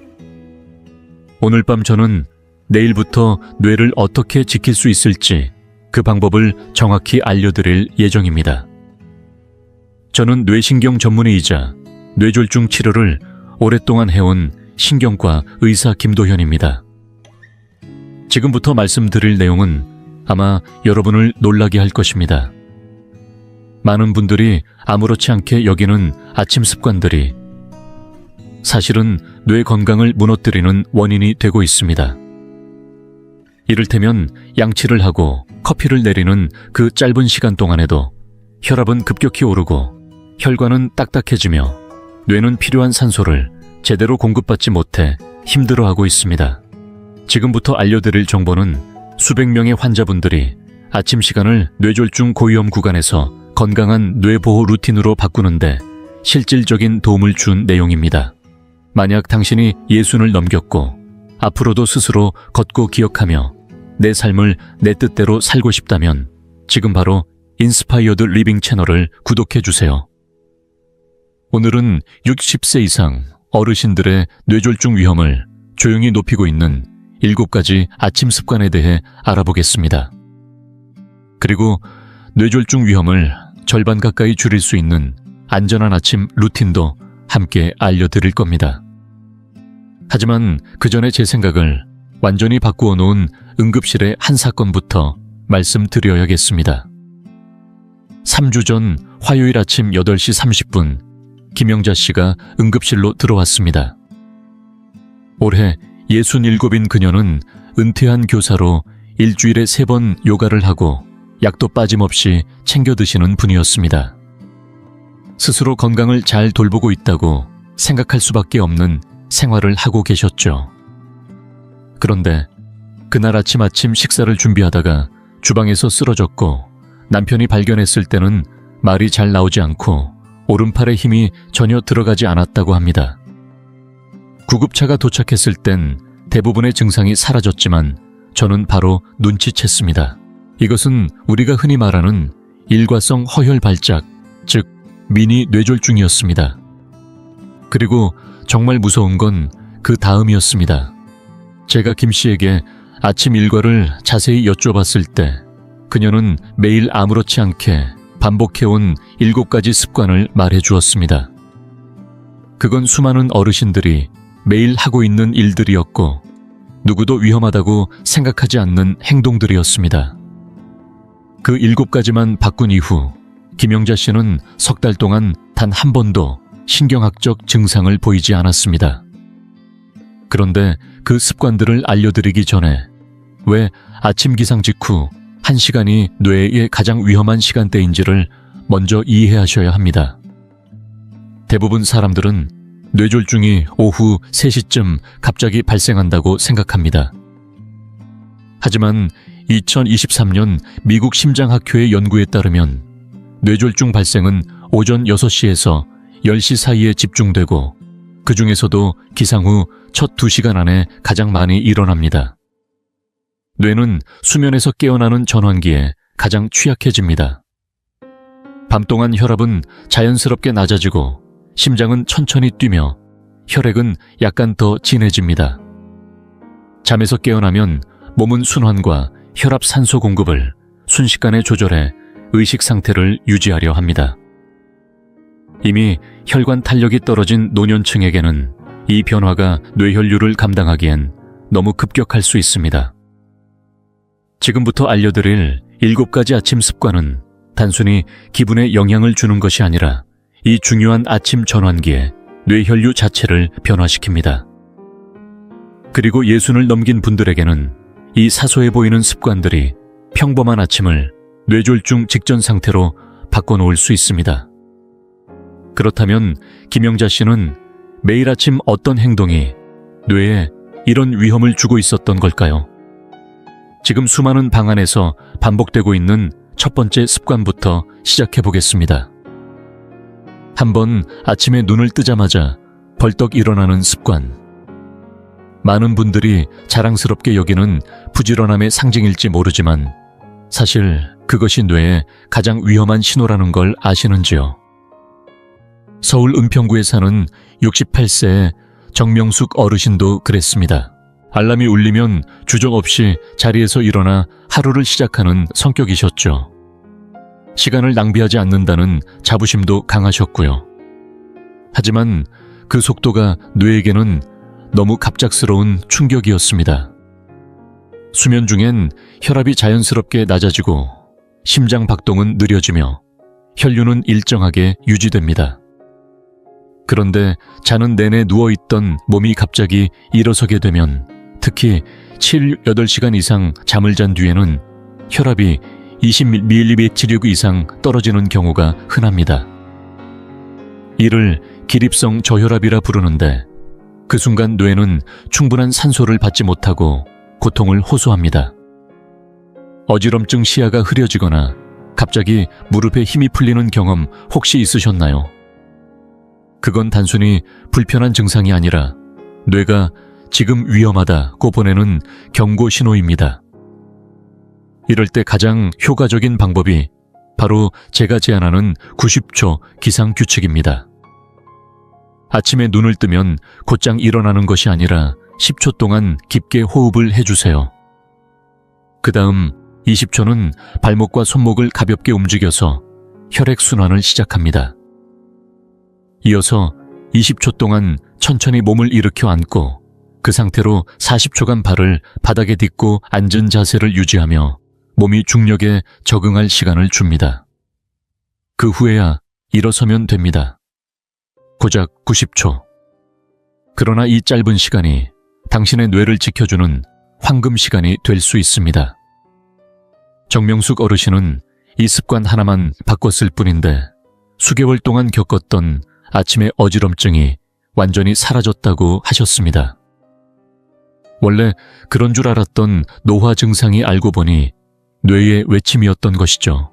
오늘 밤 저는 내일부터 뇌를 어떻게 지킬 수 있을지 그 방법을 정확히 알려드릴 예정입니다. 저는 뇌신경 전문의이자 뇌졸중 치료를 오랫동안 해온 신경과 의사 김도현입니다. 지금부터 말씀드릴 내용은 아마 여러분을 놀라게 할 것입니다. 많은 분들이 아무렇지 않게 여기는 아침 습관들이 사실은 뇌 건강을 무너뜨리는 원인이 되고 있습니다. 이를테면 양치를 하고 커피를 내리는 그 짧은 시간 동안에도 혈압은 급격히 오르고 혈관은 딱딱해지며 뇌는 필요한 산소를 제대로 공급받지 못해 힘들어하고 있습니다. 지금부터 알려드릴 정보는 수백 명의 환자분들이 아침 시간을 뇌졸중 고위험 구간에서 건강한 뇌보호 루틴으로 바꾸는데 실질적인 도움을 준 내용입니다. 만약 당신이 60을 넘겼고 앞으로도 스스로 걷고 기억하며 내 삶을 내 뜻대로 살고 싶다면 지금 바로 인스파이어드 리빙 채널을 구독해주세요. 오늘은 60세 이상 어르신들의 뇌졸중 위험을 조용히 높이고 있는 7가지 아침 습관에 대해 알아보겠습니다. 그리고 뇌졸중 위험을 절반 가까이 줄일 수 있는 안전한 아침 루틴도 함께 알려드릴 겁니다. 하지만 그 전에 제 생각을 완전히 바꾸어 놓은 응급실의 한 사건부터 말씀드려야겠습니다. 3주 전 화요일 아침 8시 30분 김영자 씨가 응급실로 들어왔습니다. 올해 67인 그녀는 은퇴한 교사로 일주일에 3번 요가를 하고 약도 빠짐없이 챙겨 드시는 분이었습니다. 스스로 건강을 잘 돌보고 있다고 생각할 수밖에 없는 생활을 하고 계셨죠. 그런데 그날 아침 식사를 준비하다가 주방에서 쓰러졌고 남편이 발견했을 때는 말이 잘 나오지 않고 오른팔에 힘이 전혀 들어가지 않았다고 합니다. 구급차가 도착했을 땐 대부분의 증상이 사라졌지만 저는 바로 눈치챘습니다. 이것은 우리가 흔히 말하는 일과성 허혈 발작, 즉 미니 뇌졸중이었습니다. 그리고 정말 무서운 건 그 다음이었습니다. 제가 김 씨에게 아침 일과를 자세히 여쭤봤을 때 그녀는 매일 아무렇지 않게 반복해온 7가지 습관을 말해 주었습니다. 그건 수많은 어르신들이 매일 하고 있는 일들이었고 누구도 위험하다고 생각하지 않는 행동들이었습니다. 그 7가지만 바꾼 이후 김영자 씨는 석 달 동안 단 한 번도 신경학적 증상을 보이지 않았습니다. 그런데 그 습관들을 알려드리기 전에 왜 아침 기상 직후 1시간이 뇌에 가장 위험한 시간대인지를 먼저 이해하셔야 합니다. 대부분 사람들은 뇌졸중이 오후 3시쯤 갑자기 발생한다고 생각합니다. 하지만 2023년 미국 심장학회의 연구에 따르면 뇌졸중 발생은 오전 6시에서 10시 사이에 집중되고 그 중에서도 기상 후 첫 2시간 안에 가장 많이 일어납니다. 뇌는 수면에서 깨어나는 전환기에 가장 취약해집니다. 밤 동안 혈압은 자연스럽게 낮아지고 심장은 천천히 뛰며 혈액은 약간 더 진해집니다. 잠에서 깨어나면 몸은 순환과 혈압 산소 공급을 순식간에 조절해 의식 상태를 유지하려 합니다. 이미 혈관 탄력이 떨어진 노년층에게는 이 변화가 뇌혈류를 감당하기엔 너무 급격할 수 있습니다. 지금부터 알려드릴 7가지 아침 습관은 단순히 기분에 영향을 주는 것이 아니라 이 중요한 아침 전환기에 뇌혈류 자체를 변화시킵니다. 그리고 60을 넘긴 분들에게는 이 사소해 보이는 습관들이 평범한 아침을 뇌졸중 직전 상태로 바꿔놓을 수 있습니다. 그렇다면 김영자 씨는 매일 아침 어떤 행동이 뇌에 이런 위험을 주고 있었던 걸까요? 지금 수많은 방안에서 반복되고 있는 첫 번째 습관부터 시작해 보겠습니다. 한번 아침에 눈을 뜨자마자 벌떡 일어나는 습관. 많은 분들이 자랑스럽게 여기는 부지런함의 상징일지 모르지만 사실 그것이 뇌에 가장 위험한 신호라는 걸 아시는지요? 서울 은평구에 사는 68세의 정명숙 어르신도 그랬습니다. 알람이 울리면 주저없이 자리에서 일어나 하루를 시작하는 성격이셨죠. 시간을 낭비하지 않는다는 자부심도 강하셨고요. 하지만 그 속도가 뇌에게는 너무 갑작스러운 충격이었습니다. 수면 중엔 혈압이 자연스럽게 낮아지고 심장 박동은 느려지며 혈류는 일정하게 유지됩니다. 그런데 자는 내내 누워있던 몸이 갑자기 일어서게 되면 특히 7, 8시간 이상 잠을 잔 뒤에는 혈압이 20ml 이상 떨어지는 경우가 흔합니다. 이를 기립성 저혈압이라 부르는데 그 순간 뇌는 충분한 산소를 받지 못하고 고통을 호소합니다. 어지럼증 시야가 흐려지거나 갑자기 무릎에 힘이 풀리는 경험 혹시 있으셨나요? 그건 단순히 불편한 증상이 아니라 뇌가 지금 위험하다고 보내는 경고 신호입니다. 이럴 때 가장 효과적인 방법이 바로 제가 제안하는 90초 기상 규칙입니다. 아침에 눈을 뜨면 곧장 일어나는 것이 아니라 10초 동안 깊게 호흡을 해주세요. 그 다음 20초는 발목과 손목을 가볍게 움직여서 혈액순환을 시작합니다. 이어서 20초 동안 천천히 몸을 일으켜 앉고 그 상태로 40초간 발을 바닥에 딛고 앉은 자세를 유지하며 몸이 중력에 적응할 시간을 줍니다. 그 후에야 일어서면 됩니다. 고작 90초. 그러나 이 짧은 시간이 당신의 뇌를 지켜주는 황금 시간이 될 수 있습니다. 정명숙 어르신은 이 습관 하나만 바꿨을 뿐인데 수개월 동안 겪었던 아침의 어지럼증이 완전히 사라졌다고 하셨습니다. 원래 그런 줄 알았던 노화 증상이 알고 보니 뇌의 외침이었던 것이죠.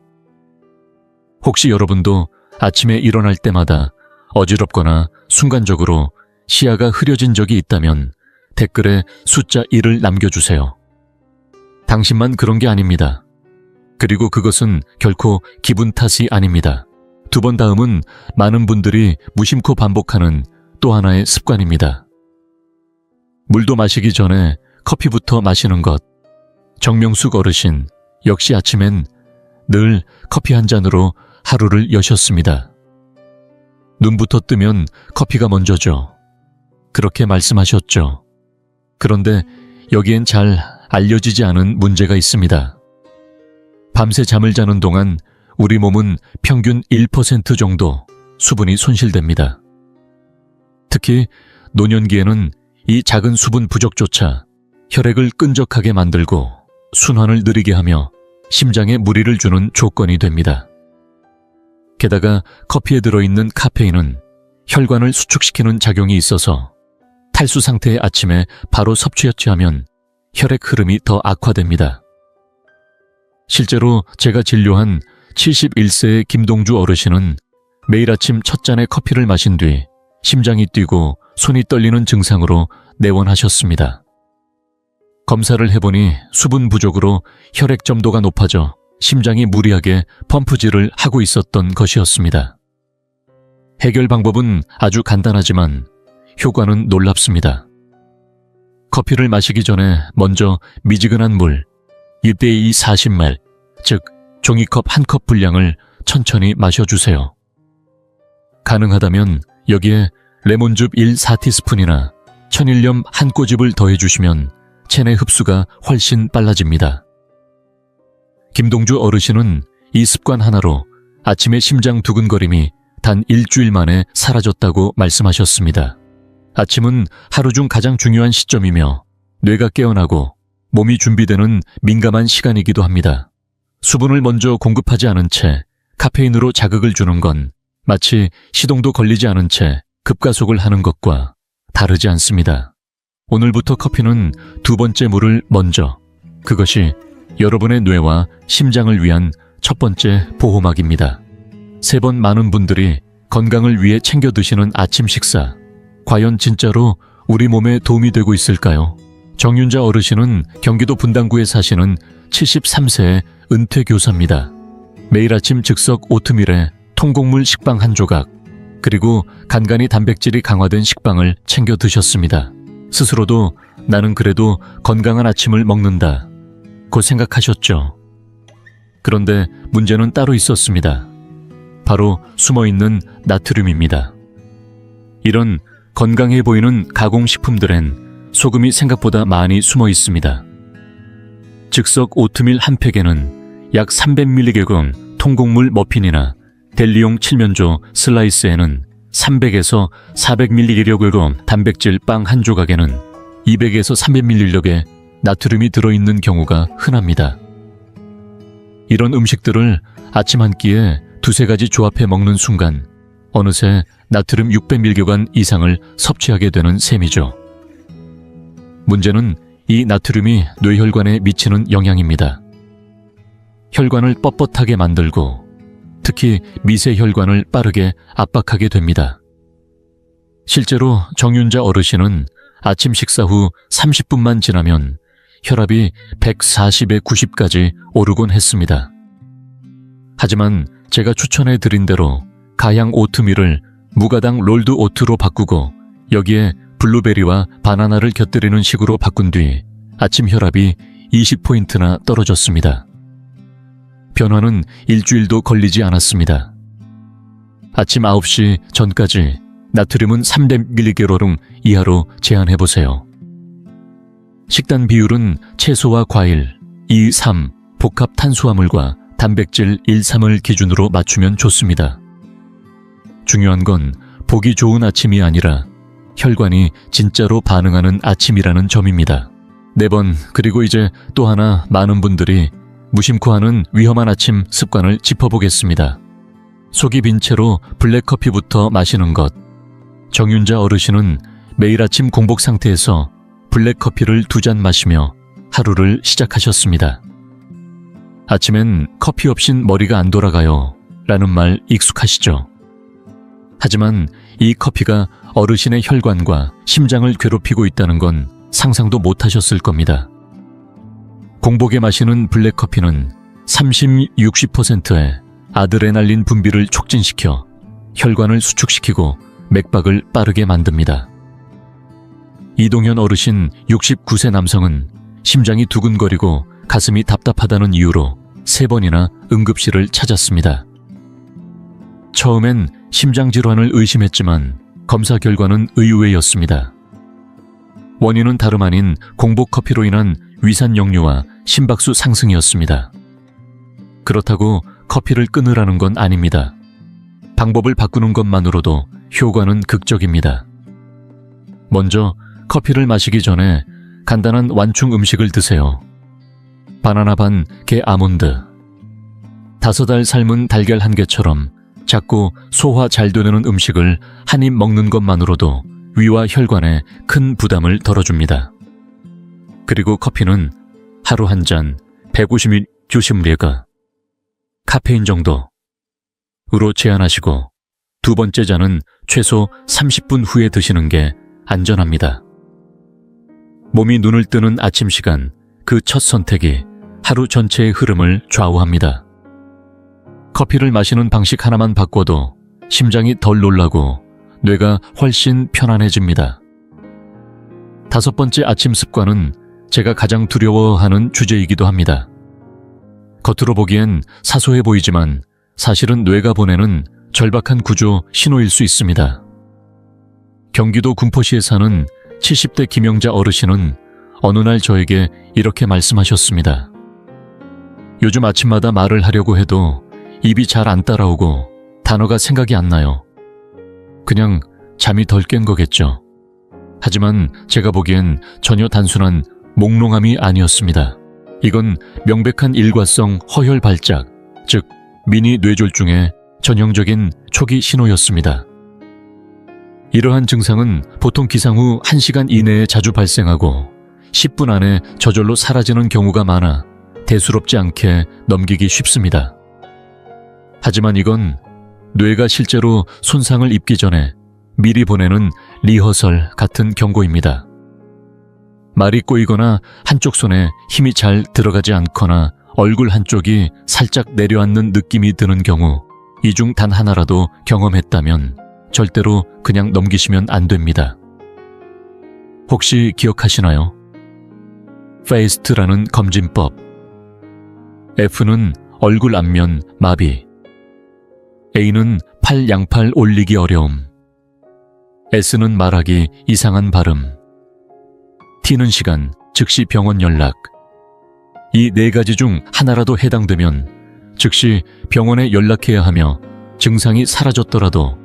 혹시 여러분도 아침에 일어날 때마다 어지럽거나 순간적으로 시야가 흐려진 적이 있다면 댓글에 숫자 1을 남겨주세요. 당신만 그런 게 아닙니다. 그리고 그것은 결코 기분 탓이 아닙니다. 2번 다음은 많은 분들이 무심코 반복하는 또 하나의 습관입니다. 물도 마시기 전에 커피부터 마시는 것. 정명숙 어르신 역시 아침엔 늘 커피 한 잔으로 하루를 여셨습니다. 눈부터 뜨면 커피가 먼저죠. 그렇게 말씀하셨죠. 그런데 여기엔 잘 알려지지 않은 문제가 있습니다. 밤새 잠을 자는 동안 우리 몸은 평균 1% 정도 수분이 손실됩니다. 특히 노년기에는 이 작은 수분 부족조차 혈액을 끈적하게 만들고 순환을 느리게 하며 심장에 무리를 주는 조건이 됩니다. 게다가 커피에 들어있는 카페인은 혈관을 수축시키는 작용이 있어서 탈수 상태의 아침에 바로 섭취하면 혈액 흐름이 더 악화됩니다. 실제로 제가 진료한 71세의 김동주 어르신은 매일 아침 첫 잔의 커피를 마신 뒤 심장이 뛰고 손이 떨리는 증상으로 내원하셨습니다. 검사를 해보니 수분 부족으로 혈액 점도가 높아져 심장이 무리하게 펌프질을 하고 있었던 것이었습니다. 해결 방법은 아주 간단하지만 효과는 놀랍습니다. 커피를 마시기 전에 먼저 미지근한 물 1:2 40ml, 즉 종이컵 1컵 분량을 천천히 마셔주세요. 가능하다면 여기에 레몬즙 1 4티스푼이나 천일염 한 꼬집을 더해주시면 체내 흡수가 훨씬 빨라집니다. 김동주 어르신은 이 습관 하나로 아침에 심장 두근거림이 단 일주일 만에 사라졌다고 말씀하셨습니다. 아침은 하루 중 가장 중요한 시점이며 뇌가 깨어나고 몸이 준비되는 민감한 시간이기도 합니다. 수분을 먼저 공급하지 않은 채 카페인으로 자극을 주는 건 마치 시동도 걸리지 않은 채 급가속을 하는 것과 다르지 않습니다. 오늘부터 커피는 두 번째 물을 먼저, 그것이 여러분의 뇌와 심장을 위한 첫 번째 보호막입니다. 3번 많은 분들이 건강을 위해 챙겨 드시는 아침 식사, 과연 진짜로 우리 몸에 도움이 되고 있을까요? 정윤자 어르신은 경기도 분당구에 사시는 73세의 은퇴 교사입니다. 매일 아침 즉석 오트밀에 통곡물 식빵 한 조각, 그리고 간간히 단백질이 강화된 식빵을 챙겨 드셨습니다. 스스로도 나는 그래도 건강한 아침을 먹는다 고 생각하셨죠. 그런데 문제는 따로 있었습니다. 바로 숨어있는 나트륨입니다. 이런 건강해 보이는 가공식품들엔 소금이 생각보다 많이 숨어 있습니다. 즉석 오트밀 한 팩에는 약 300mg 통곡물 머핀이나 델리용 칠면조 슬라이스에는 300에서 400mg 단백질 빵 한 조각에는 200에서 300mg의 나트륨이 들어있는 경우가 흔합니다. 이런 음식들을 아침 한 끼에 두세 가지 조합해 먹는 순간 어느새 나트륨 600mg 이상을 섭취하게 되는 셈이죠. 문제는 이 나트륨이 뇌혈관에 미치는 영향입니다. 혈관을 뻣뻣하게 만들고 특히 미세혈관을 빠르게 압박하게 됩니다. 실제로 정윤자 어르신은 아침 식사 후 30분만 지나면 혈압이 140에 90까지 오르곤 했습니다. 하지만 제가 추천해 드린 대로 가양 오트밀을 무가당 롤드 오트로 바꾸고 여기에 블루베리와 바나나를 곁들이는 식으로 바꾼 뒤 아침 혈압이 20포인트나 떨어졌습니다. 변화는 일주일도 걸리지 않았습니다. 아침 9시 전까지 나트륨은 300mg 이하로 제한해보세요. 식단 비율은 채소와 과일 2, 3, 복합 탄수화물과 단백질 1, 3을 기준으로 맞추면 좋습니다. 중요한 건 보기 좋은 아침이 아니라 혈관이 진짜로 반응하는 아침이라는 점입니다. 4번, 그리고 이제 또 하나 많은 분들이 무심코 하는 위험한 아침 습관을 짚어보겠습니다. 속이 빈 채로 블랙커피부터 마시는 것. 정윤자 어르신은 매일 아침 공복 상태에서 블랙커피를 2잔 마시며 하루를 시작하셨습니다. 아침엔 커피 없인 머리가 안 돌아가요 라는 말 익숙하시죠? 하지만 이 커피가 어르신의 혈관과 심장을 괴롭히고 있다는 건 상상도 못하셨을 겁니다. 공복에 마시는 블랙커피는 30-60%의 아드레날린 분비를 촉진시켜 혈관을 수축시키고 맥박을 빠르게 만듭니다. 이동현 어르신 69세 남성은 심장이 두근거리고 가슴이 답답하다는 이유로 3번이나 응급실을 찾았습니다. 처음엔 심장질환을 의심했지만 검사 결과는 의외였습니다. 원인은 다름 아닌 공복 커피로 인한 위산 역류와 심박수 상승이었습니다. 그렇다고 커피를 끊으라는 건 아닙니다. 방법을 바꾸는 것만으로도 효과는 극적입니다. 먼저 커피를 마시기 전에 간단한 완충 음식을 드세요. 바나나 반 개 아몬드, 5알 삶은 달걀 1개처럼 작고 소화 잘 되는 음식을 한 입 먹는 것만으로도 위와 혈관에 큰 부담을 덜어줍니다. 그리고 커피는 하루 한 잔 150ml 카페인 정도로 제한하시고 두 번째 잔은 최소 30분 후에 드시는 게 안전합니다. 몸이 눈을 뜨는 아침 시간, 그 첫 선택이 하루 전체의 흐름을 좌우합니다. 커피를 마시는 방식 하나만 바꿔도 심장이 덜 놀라고 뇌가 훨씬 편안해집니다. 다섯 번째 아침 습관은 제가 가장 두려워하는 주제이기도 합니다. 겉으로 보기엔 사소해 보이지만 사실은 뇌가 보내는 절박한 구조 신호일 수 있습니다. 경기도 군포시에 사는 70대 김영자 어르신은 어느 날 저에게 이렇게 말씀하셨습니다. 요즘 아침마다 말을 하려고 해도 입이 잘 안 따라오고 단어가 생각이 안 나요. 그냥 잠이 덜 깬 거겠죠. 하지만 제가 보기엔 전혀 단순한 몽롱함이 아니었습니다. 이건 명백한 일과성 허혈 발작, 즉 미니 뇌졸중의 전형적인 초기 신호였습니다. 이러한 증상은 보통 기상 후 1시간 이내에 자주 발생하고 10분 안에 저절로 사라지는 경우가 많아 대수롭지 않게 넘기기 쉽습니다. 하지만 이건 뇌가 실제로 손상을 입기 전에 미리 보내는 리허설 같은 경고입니다. 말이 꼬이거나 한쪽 손에 힘이 잘 들어가지 않거나 얼굴 한쪽이 살짝 내려앉는 느낌이 드는 경우 이 중 단 하나라도 경험했다면 절대로 그냥 넘기시면 안 됩니다. 혹시 기억하시나요? 페이스트라는 검진법. F는 얼굴 안면 마비, A는 팔 양팔 올리기 어려움, S는 말하기 이상한 발음, T는 시간, 즉시 병원 연락. 이 네 가지 중 하나라도 해당되면 즉시 병원에 연락해야 하며 증상이 사라졌더라도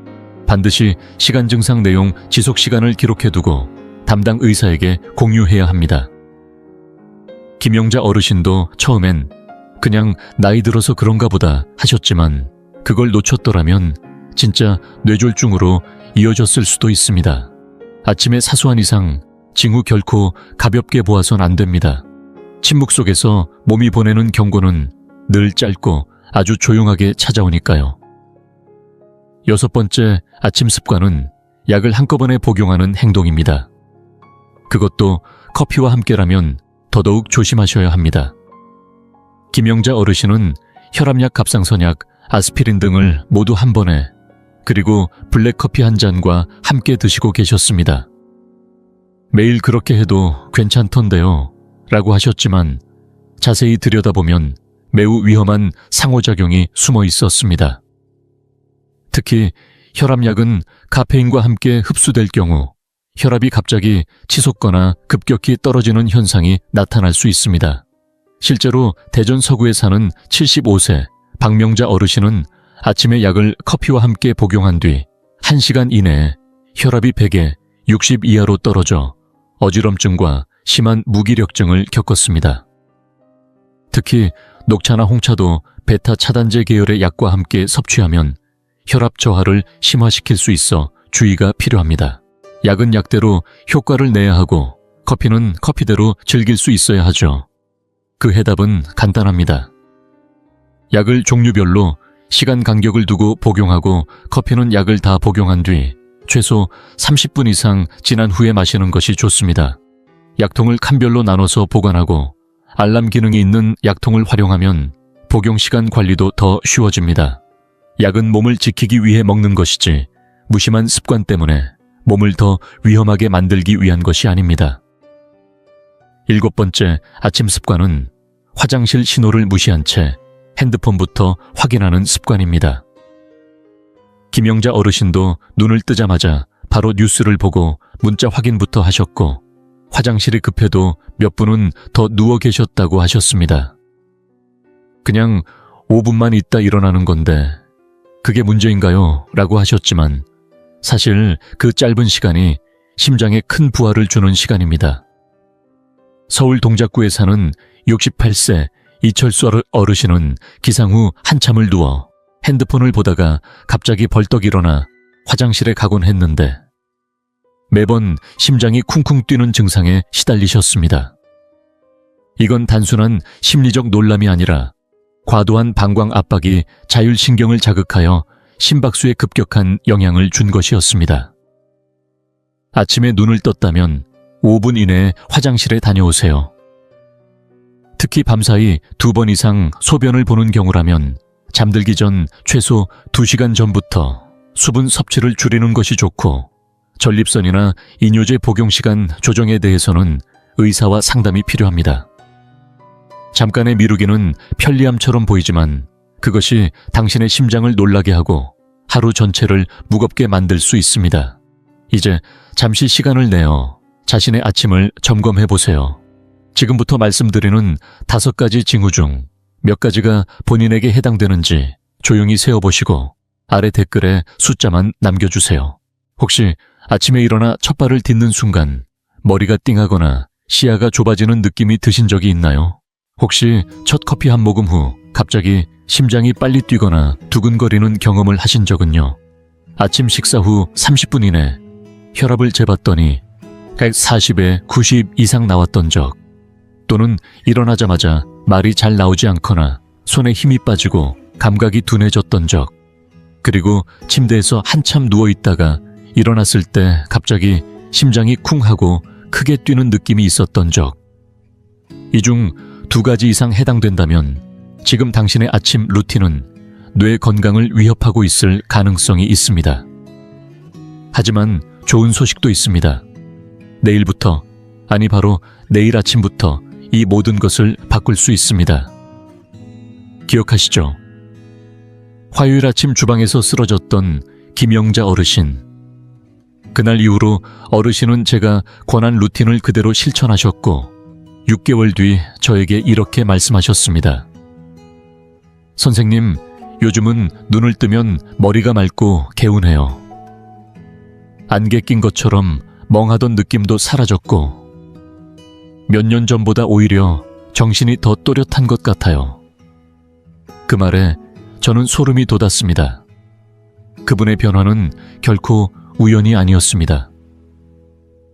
반드시 시간 증상 내용 지속 시간을 기록해두고 담당 의사에게 공유해야 합니다. 김영자 어르신도 처음엔 그냥 나이 들어서 그런가 보다 하셨지만 그걸 놓쳤더라면 진짜 뇌졸중으로 이어졌을 수도 있습니다. 아침의 사소한 이상, 징후 결코 가볍게 보아선 안 됩니다. 침묵 속에서 몸이 보내는 경고는 늘 짧고 아주 조용하게 찾아오니까요. 여섯 번째 아침 습관은 약을 한꺼번에 복용하는 행동입니다. 그것도 커피와 함께라면 더더욱 조심하셔야 합니다. 김영자 어르신은 혈압약, 갑상선약, 아스피린 등을 모두 한 번에, 그리고 블랙커피 한 잔과 함께 드시고 계셨습니다. 매일 그렇게 해도 괜찮던데요 라고 하셨지만 자세히 들여다보면 매우 위험한 상호작용이 숨어 있었습니다. 특히 혈압약은 카페인과 함께 흡수될 경우 혈압이 갑자기 치솟거나 급격히 떨어지는 현상이 나타날 수 있습니다. 실제로 대전 서구에 사는 75세 박명자 어르신은 아침에 약을 커피와 함께 복용한 뒤 1시간 이내에 혈압이 100에 60 이하로 떨어져 어지럼증과 심한 무기력증을 겪었습니다. 특히 녹차나 홍차도 베타 차단제 계열의 약과 함께 섭취하면 혈압 저하를 심화시킬 수 있어 주의가 필요합니다. 약은 약대로 효과를 내야 하고 커피는 커피대로 즐길 수 있어야 하죠. 그 해답은 간단합니다. 약을 종류별로 시간 간격을 두고 복용하고 커피는 약을 다 복용한 뒤 최소 30분 이상 지난 후에 마시는 것이 좋습니다. 약통을 칸별로 나눠서 보관하고 알람 기능이 있는 약통을 활용하면 복용 시간 관리도 더 쉬워집니다. 약은 몸을 지키기 위해 먹는 것이지 무심한 습관 때문에 몸을 더 위험하게 만들기 위한 것이 아닙니다. 일곱 번째 아침 습관은 화장실 신호를 무시한 채 핸드폰부터 확인하는 습관입니다. 김영자 어르신도 눈을 뜨자마자 바로 뉴스를 보고 문자 확인부터 하셨고 화장실이 급해도 몇 분은 더 누워 계셨다고 하셨습니다. 그냥 5분만 있다 일어나는 건데 그게 문제인가요? 라고 하셨지만 사실 그 짧은 시간이 심장에 큰 부하를 주는 시간입니다. 서울 동작구에 사는 68세 이철수 어르신은 기상 후 한참을 누워 핸드폰을 보다가 갑자기 벌떡 일어나 화장실에 가곤 했는데 매번 심장이 쿵쿵 뛰는 증상에 시달리셨습니다. 이건 단순한 심리적 놀람이 아니라 과도한 방광 압박이 자율신경을 자극하여 심박수에 급격한 영향을 준 것이었습니다. 아침에 눈을 떴다면 5분 이내에 화장실에 다녀오세요. 특히 밤사이 2번 이상 소변을 보는 경우라면 잠들기 전 최소 2시간 전부터 수분 섭취를 줄이는 것이 좋고, 전립선이나 이뇨제 복용 시간 조정에 대해서는 의사와 상담이 필요합니다. 잠깐의 미루기는 편리함처럼 보이지만 그것이 당신의 심장을 놀라게 하고 하루 전체를 무겁게 만들 수 있습니다. 이제 잠시 시간을 내어 자신의 아침을 점검해 보세요. 지금부터 말씀드리는 5가지 징후 중 몇 가지가 본인에게 해당되는지 조용히 세어보시고 아래 댓글에 숫자만 남겨주세요. 혹시 아침에 일어나 첫 발을 딛는 순간 머리가 띵하거나 시야가 좁아지는 느낌이 드신 적이 있나요? 혹시 첫 커피 한 모금 후 갑자기 심장이 빨리 뛰거나 두근거리는 경험을 하신 적은요? 아침 식사 후 30분 이내 혈압을 재봤더니 140에 90 이상 나왔던 적, 또는 일어나자마자 말이 잘 나오지 않거나 손에 힘이 빠지고 감각이 둔해졌던 적, 그리고 침대에서 한참 누워있다가 일어났을 때 갑자기 심장이 쿵 하고 크게 뛰는 느낌이 있었던 적. 이 중 2가지 이상 해당된다면 지금 당신의 아침 루틴은 뇌 건강을 위협하고 있을 가능성이 있습니다. 하지만 좋은 소식도 있습니다. 내일부터, 아니 바로 내일 아침부터 이 모든 것을 바꿀 수 있습니다. 기억하시죠? 화요일 아침 주방에서 쓰러졌던 김영자 어르신. 그날 이후로 어르신은 제가 권한 루틴을 그대로 실천하셨고 6개월 뒤 저에게 이렇게 말씀하셨습니다. 선생님, 요즘은 눈을 뜨면 머리가 맑고 개운해요. 안개 낀 것처럼 멍하던 느낌도 사라졌고 몇 년 전보다 오히려 정신이 더 또렷한 것 같아요. 그 말에 저는 소름이 돋았습니다. 그분의 변화는 결코 우연이 아니었습니다.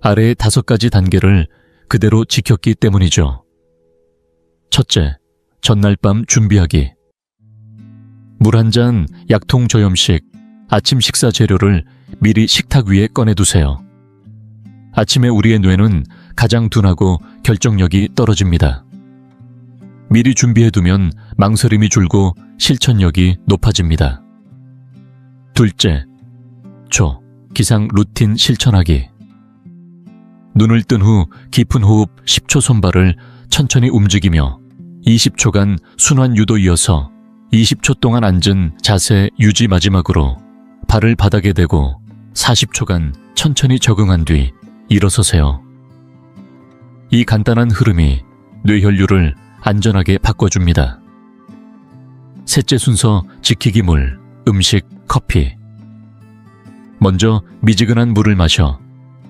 아래의 5가지 단계를 그대로 지켰기 때문이죠. 첫째, 전날 밤 준비하기. 물 한 잔, 약통 저염식, 아침 식사 재료를 미리 식탁 위에 꺼내두세요. 아침에 우리의 뇌는 가장 둔하고 결정력이 떨어집니다. 미리 준비해두면 망설임이 줄고 실천력이 높아집니다. 둘째, 기상 루틴 실천하기. 눈을 뜬 후 깊은 호흡 10초 손발을 천천히 움직이며 20초간 순환 유도 이어서 20초 동안 앉은 자세 유지, 마지막으로 발을 바닥에 대고 40초간 천천히 적응한 뒤 일어서세요. 이 간단한 흐름이 뇌혈류를 안전하게 바꿔줍니다. 셋째 순서 지키기 물, 음식, 커피. 먼저 미지근한 물을 마셔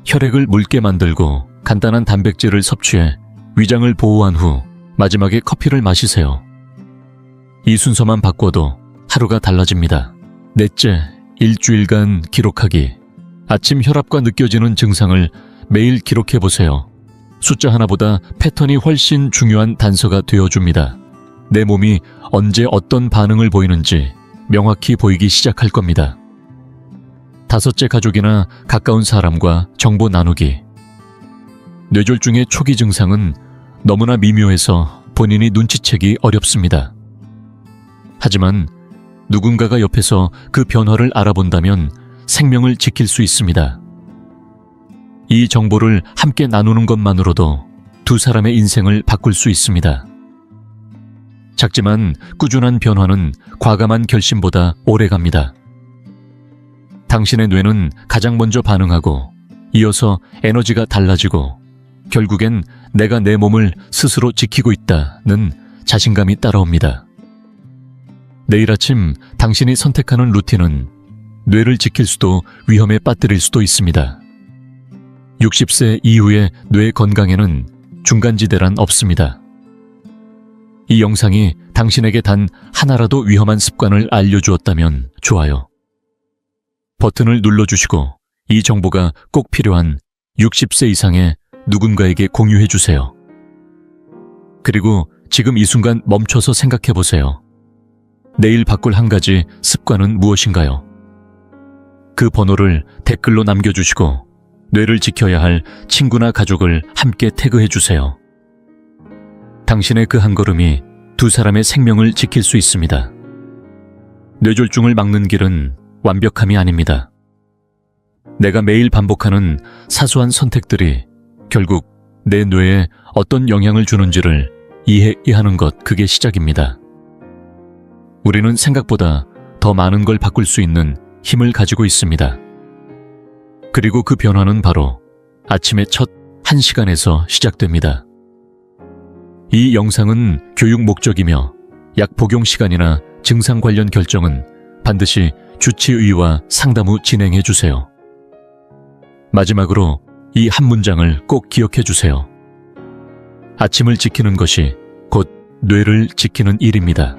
혈액을 묽게 만들고 간단한 단백질을 섭취해 위장을 보호한 후 마지막에 커피를 마시세요. 이 순서만 바꿔도 하루가 달라집니다. 넷째, 일주일간 기록하기. 아침 혈압과 느껴지는 증상을 매일 기록해보세요. 숫자 하나보다 패턴이 훨씬 중요한 단서가 되어줍니다. 내 몸이 언제 어떤 반응을 보이는지 명확히 보이기 시작할 겁니다. 5째, 가족이나 가까운 사람과 정보 나누기. 뇌졸중의 초기 증상은 너무나 미묘해서 본인이 눈치채기 어렵습니다. 하지만 누군가가 옆에서 그 변화를 알아본다면 생명을 지킬 수 있습니다. 이 정보를 함께 나누는 것만으로도 2 사람의 인생을 바꿀 수 있습니다. 작지만 꾸준한 변화는 과감한 결심보다 오래갑니다. 당신의 뇌는 가장 먼저 반응하고 이어서 에너지가 달라지고 결국엔 내가 내 몸을 스스로 지키고 있다는 자신감이 따라옵니다. 내일 아침 당신이 선택하는 루틴은 뇌를 지킬 수도 위험에 빠뜨릴 수도 있습니다. 60세 이후의 뇌 건강에는 중간지대란 없습니다. 이 영상이 당신에게 단 하나라도 위험한 습관을 알려주었다면 좋아요. 버튼을 눌러주시고 이 정보가 꼭 필요한 60세 이상의 누군가에게 공유해주세요. 그리고 지금 이 순간 멈춰서 생각해보세요. 내일 바꿀 한 가지 습관은 무엇인가요? 그 번호를 댓글로 남겨주시고 뇌를 지켜야 할 친구나 가족을 함께 태그해 주세요. 당신의 그 한 걸음이 두 사람의 생명을 지킬 수 있습니다. 뇌졸중을 막는 길은 완벽함이 아닙니다. 내가 매일 반복하는 사소한 선택들이 결국 내 뇌에 어떤 영향을 주는지를 이해해야 하는 것, 그게 시작입니다. 우리는 생각보다 더 많은 걸 바꿀 수 있는 힘을 가지고 있습니다. 그리고 그 변화는 바로 아침의 첫 1시간에서 시작됩니다. 이 영상은 교육 목적이며 약 복용 시간이나 증상 관련 결정은 반드시 주치의와 상담 후 진행해 주세요. 마지막으로 이 한 문장을 꼭 기억해 주세요. 아침을 지키는 것이 곧 뇌를 지키는 일입니다.